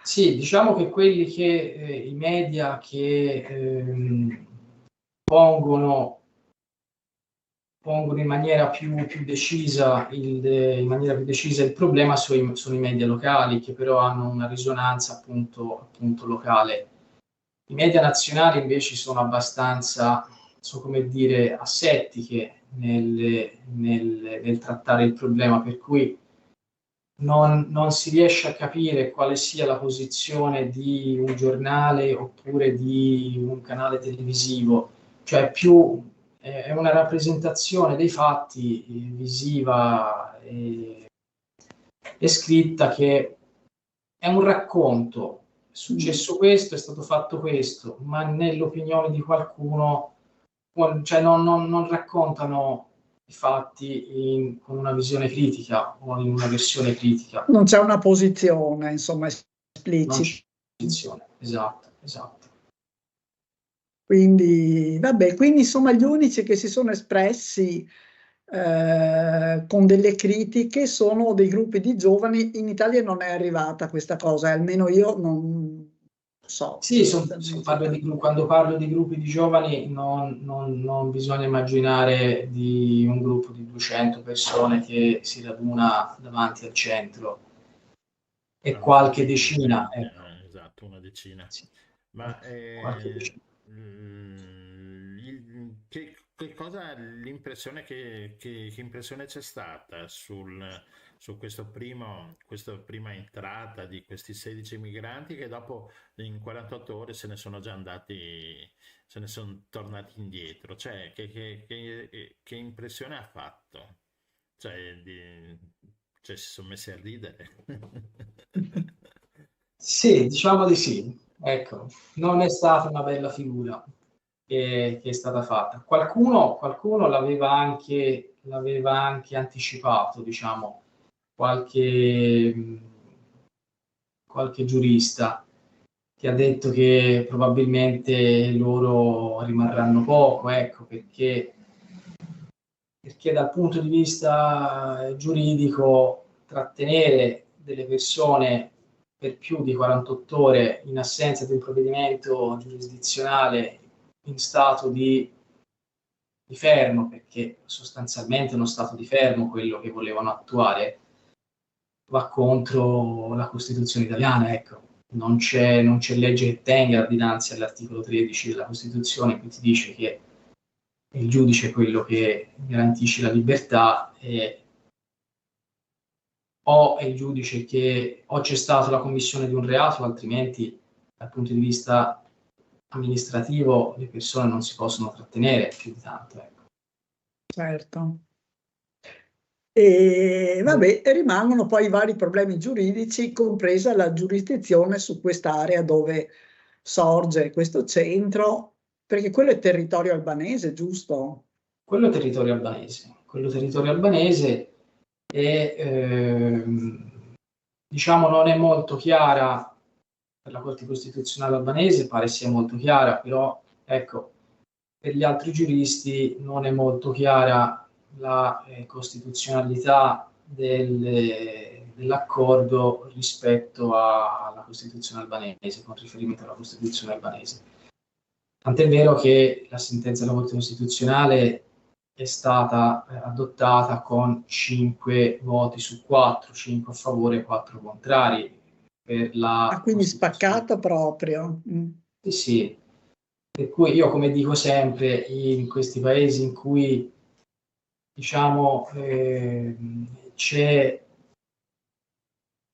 Sì, diciamo che quelli che i media che pongono in maniera più decisa il problema sono i media locali, che però hanno una risonanza appunto locale. I media nazionali invece sono abbastanza, come dire, asettiche nel trattare il problema, per cui non si riesce a capire quale sia la posizione di un giornale oppure di un canale televisivo, cioè più è una rappresentazione dei fatti visiva e scritta, che è un racconto. È successo questo, è stato fatto questo, ma nell'opinione di qualcuno, cioè non raccontano i fatti con una visione critica o in una versione critica. Non c'è una posizione, insomma, esplicita. Non c'è posizione, esatto. Quindi, vabbè, quindi insomma gli unici che si sono espressi con delle critiche sono dei gruppi di giovani. In Italia non è arrivata questa cosa, almeno io non so. Sì, quando parlo di gruppi di giovani non bisogna immaginare di un gruppo di 200 persone che si raduna davanti al centro e qualche decina. Esatto, una decina. Sì. Ma qualche decina. Che cosa, l'impressione che impressione c'è stata su questa prima entrata di questi 16 migranti, che dopo in 48 ore se ne sono già andati, se ne sono tornati indietro? Cioè, che impressione ha fatto? Cioè, si sono messi a ridere? Sì, diciamo di sì. Ecco, non è stata una bella figura che è stata fatta. Qualcuno l'aveva anche anticipato, diciamo, qualche giurista che ha detto che probabilmente loro rimarranno poco, ecco, perché dal punto di vista giuridico trattenere delle persone per più di 48 ore in assenza di un provvedimento giurisdizionale in stato di fermo, perché sostanzialmente è uno stato di fermo quello che volevano attuare, va contro la Costituzione italiana, ecco. Non c'è legge che tenga dinanzi all'articolo 13 della Costituzione, in cui ti dice che il giudice è quello che garantisce la libertà, o è il giudice che o c'è stata la commissione di un reato, altrimenti dal punto di vista amministrativo le persone non si possono trattenere più di tanto, ecco. Certo. E vabbè, rimangono poi i vari problemi giuridici, compresa la giurisdizione su quest'area dove sorge questo centro, Perché quello è territorio albanese, giusto? Quello è territorio albanese e diciamo non è molto chiara per la Corte Costituzionale albanese, pare sia molto chiara, però ecco, per gli altri giuristi non è molto chiara la costituzionalità dell'accordo rispetto alla Costituzione albanese, con riferimento alla Costituzione albanese. Tant'è vero che la sentenza della Corte Costituzionale è stata adottata con 5 voti su 4, 5 a favore e 4 contrari. Quindi spaccato proprio. Sì, sì. Per cui io, come dico sempre, in questi paesi in cui, diciamo, ci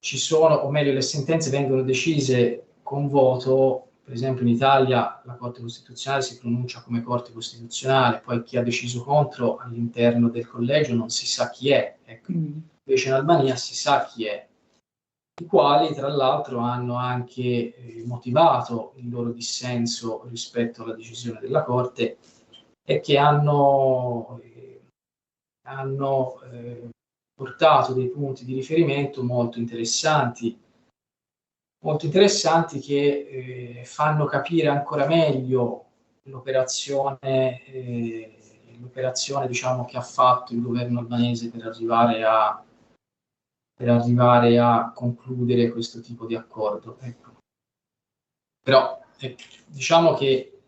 sono, o meglio, le sentenze vengono decise con voto. Per esempio in Italia la Corte Costituzionale si pronuncia come Corte Costituzionale, poi chi ha deciso contro all'interno del collegio non si sa chi è. Ecco. Invece in Albania si sa chi è, i quali tra l'altro hanno anche motivato il loro dissenso rispetto alla decisione della Corte e che hanno portato dei punti di riferimento molto interessanti che fanno capire ancora meglio l'operazione diciamo, che ha fatto il governo albanese per arrivare a concludere questo tipo di accordo. Ecco. Però diciamo che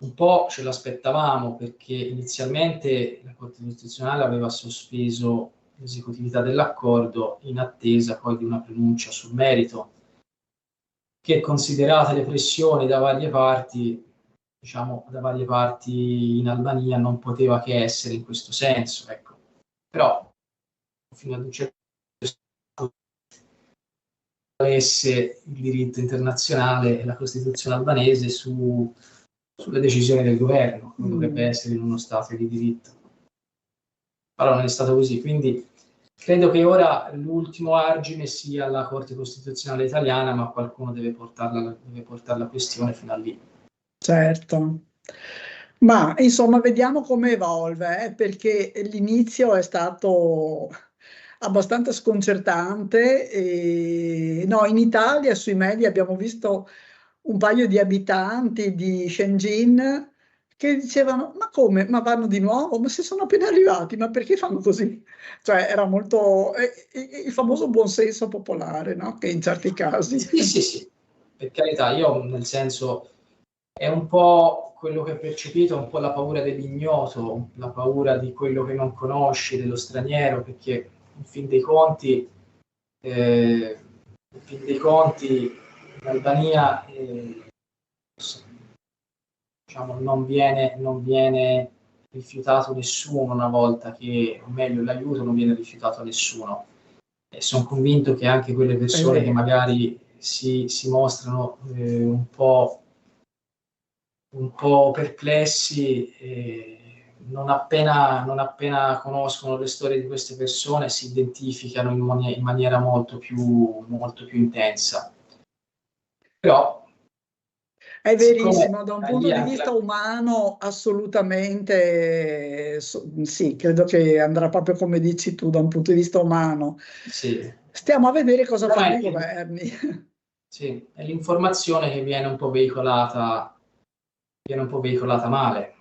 un po' ce l'aspettavamo, perché inizialmente la Corte Costituzionale aveva sospeso l'esecutività dell'accordo in attesa poi di una pronuncia sul merito, che, considerate le pressioni da varie parti, diciamo da varie parti in Albania, non poteva che essere in questo senso. Ecco. Però fino ad un certo punto avesse il diritto internazionale e la Costituzione albanese sulle decisioni del governo, come dovrebbe essere in uno Stato di diritto. Però non è stato così, quindi credo che ora l'ultimo argine sia la Corte Costituzionale italiana, ma qualcuno deve portare la questione fino a lì. Certo. Ma insomma vediamo come evolve, perché l'inizio è stato abbastanza sconcertante. No, in Italia sui media abbiamo visto un paio di abitanti di Shenzhen che dicevano: ma come? Ma vanno di nuovo? Ma se sono appena arrivati, ma perché fanno così? Cioè era molto il famoso buonsenso popolare, no? Che in certi casi... Sì, per carità, io nel senso è un po' quello che ho percepito, un po' la paura dell'ignoto, la paura di quello che non conosci, dello straniero, perché in fin dei conti in Albania diciamo, non viene rifiutato nessuno una volta che, o meglio, l'aiuto non viene rifiutato a nessuno. E sono convinto che anche quelle persone che magari si mostrano un po' perplessi, non appena conoscono le storie di queste persone si identificano in maniera molto più intensa. Però è verissimo, da un punto di vista umano assolutamente sì, credo che andrà proprio come dici tu, da un punto di vista umano. Sì. Stiamo a vedere cosa fanno i governi. Sì, è l'informazione che viene un po' veicolata male.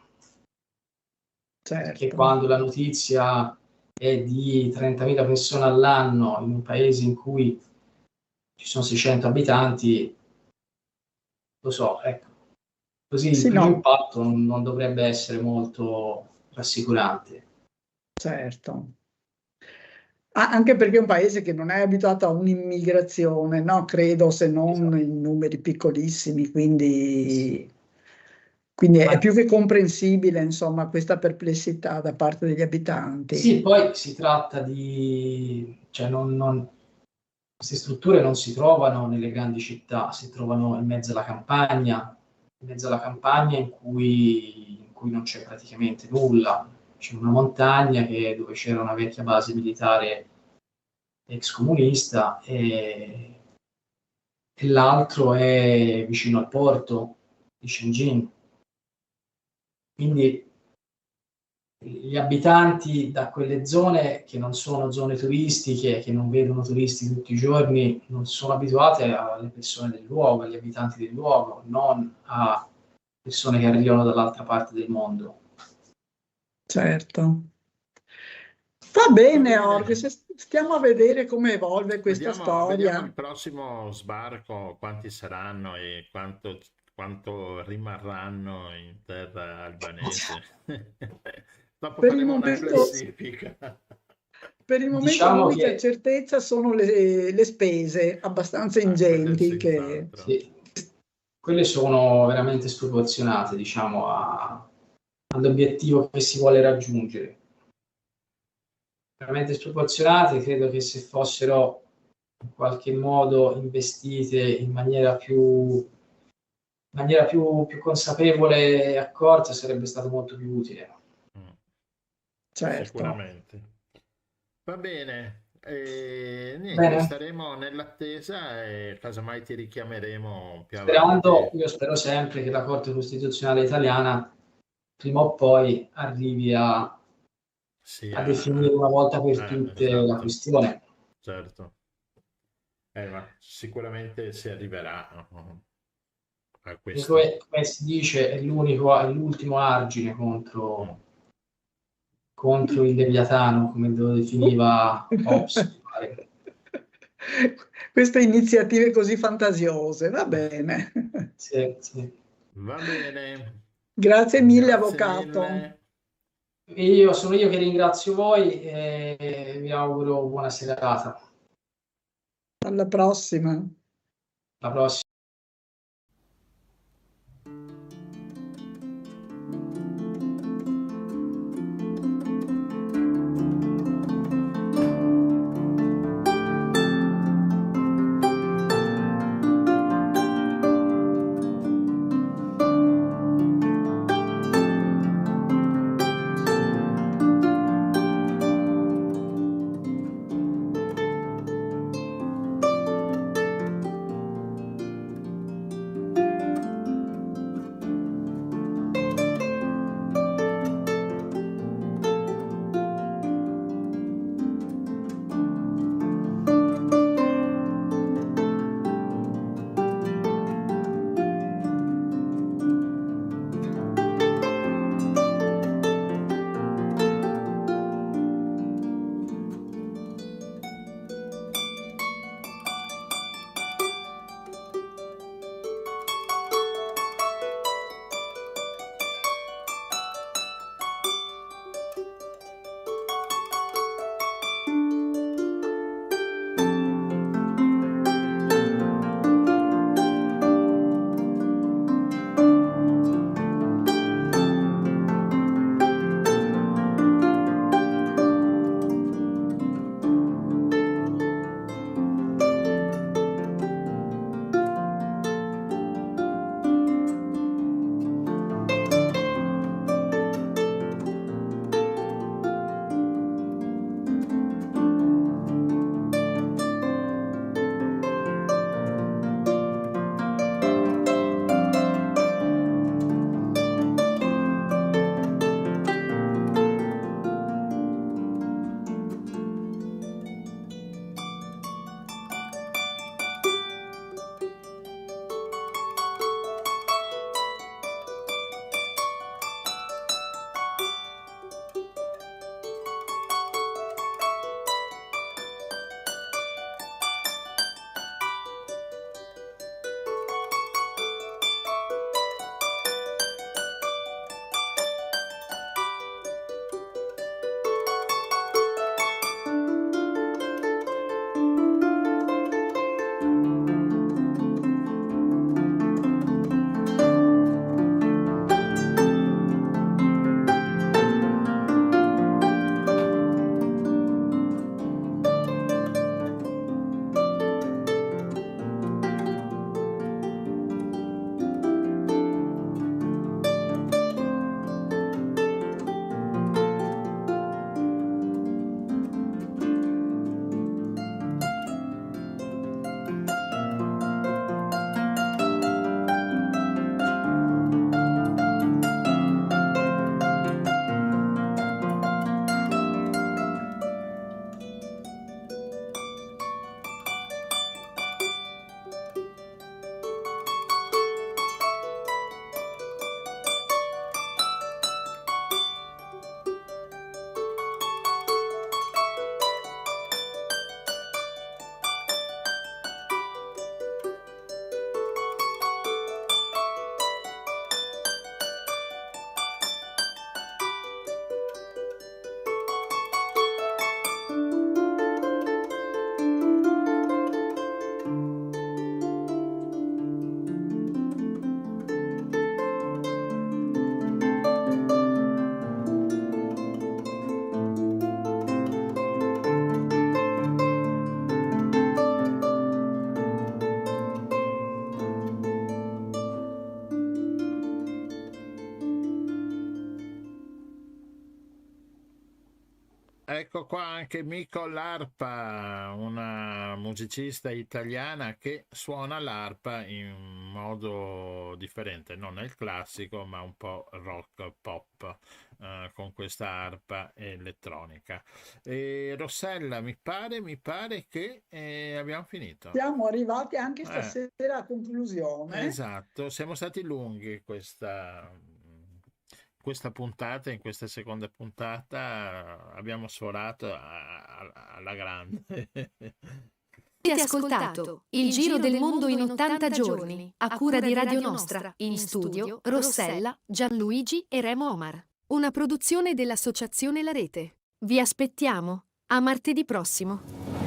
Certo. Perché quando la notizia è di 30.000 persone all'anno in un paese in cui ci sono 600 abitanti, lo so, ecco, così il primo impatto non dovrebbe essere molto rassicurante. Certo. Anche perché è un paese che non è abituato a un'immigrazione, no? Credo, se non in numeri piccolissimi, quindi è più che comprensibile, insomma, questa perplessità da parte degli abitanti. Sì, poi si tratta cioè queste strutture non si trovano nelle grandi città, si trovano in mezzo alla campagna in cui non c'è praticamente nulla. C'è una montagna dove c'era una vecchia base militare ex comunista e l'altro è vicino al porto di Shenzhen. Quindi gli abitanti da quelle zone che non sono zone turistiche, che non vedono turisti tutti i giorni, non sono abituate alle persone del luogo, agli abitanti del luogo, non a persone che arrivano dall'altra parte del mondo. Certo. Va bene, bene. Orge, stiamo a vedere come evolve questa Vediamo storia. il prossimo sbarco, quanti saranno e quanto rimarranno in terra albanese. Dopo Per il faremo una momento- classifica. Per il momento Diciamo l'unica che- certezza sono le spese abbastanza ingenti Quelle che... senz'altro. Sì. Quelle sono veramente sproporzionate, diciamo, all'obiettivo che si vuole raggiungere. Veramente sproporzionate, credo che se fossero in qualche modo investite in maniera più consapevole e accorta sarebbe stato molto più utile. Certo. Sicuramente. Va bene. Niente, Bene. staremo nell'attesa e casomai ti richiameremo più Sperando, avanti. io spero sempre che la Corte Costituzionale italiana prima o poi arrivi a definire una volta per tutte la esatto. questione. Certo. Ma sicuramente si arriverà a questo. Come si dice, è l'ultimo argine contro il Leviatano, come lo definiva Hobbes. Queste iniziative così fantasiose, va bene. Sì, sì. Va bene. Grazie mille, Grazie avvocato. mille. Sono io che ringrazio voi e vi auguro buona serata. Alla prossima. Alla prossima. ecco qua anche Miko l'arpa, una musicista italiana che suona l'arpa in modo differente, non è il classico, ma un po' rock pop, con questa arpa elettronica. E Rossella, mi pare che abbiamo finito. Siamo arrivati anche stasera a conclusione. Esatto, siamo stati lunghi questa puntata. In questa seconda puntata abbiamo sforato alla grande. Avete ascoltato Il Giro del Mondo in 80 giorni, a cura di Radio Nostra, in studio Rossella, Gianluigi e Remo Omar. Una produzione dell'Associazione La Rete. Vi aspettiamo a martedì prossimo.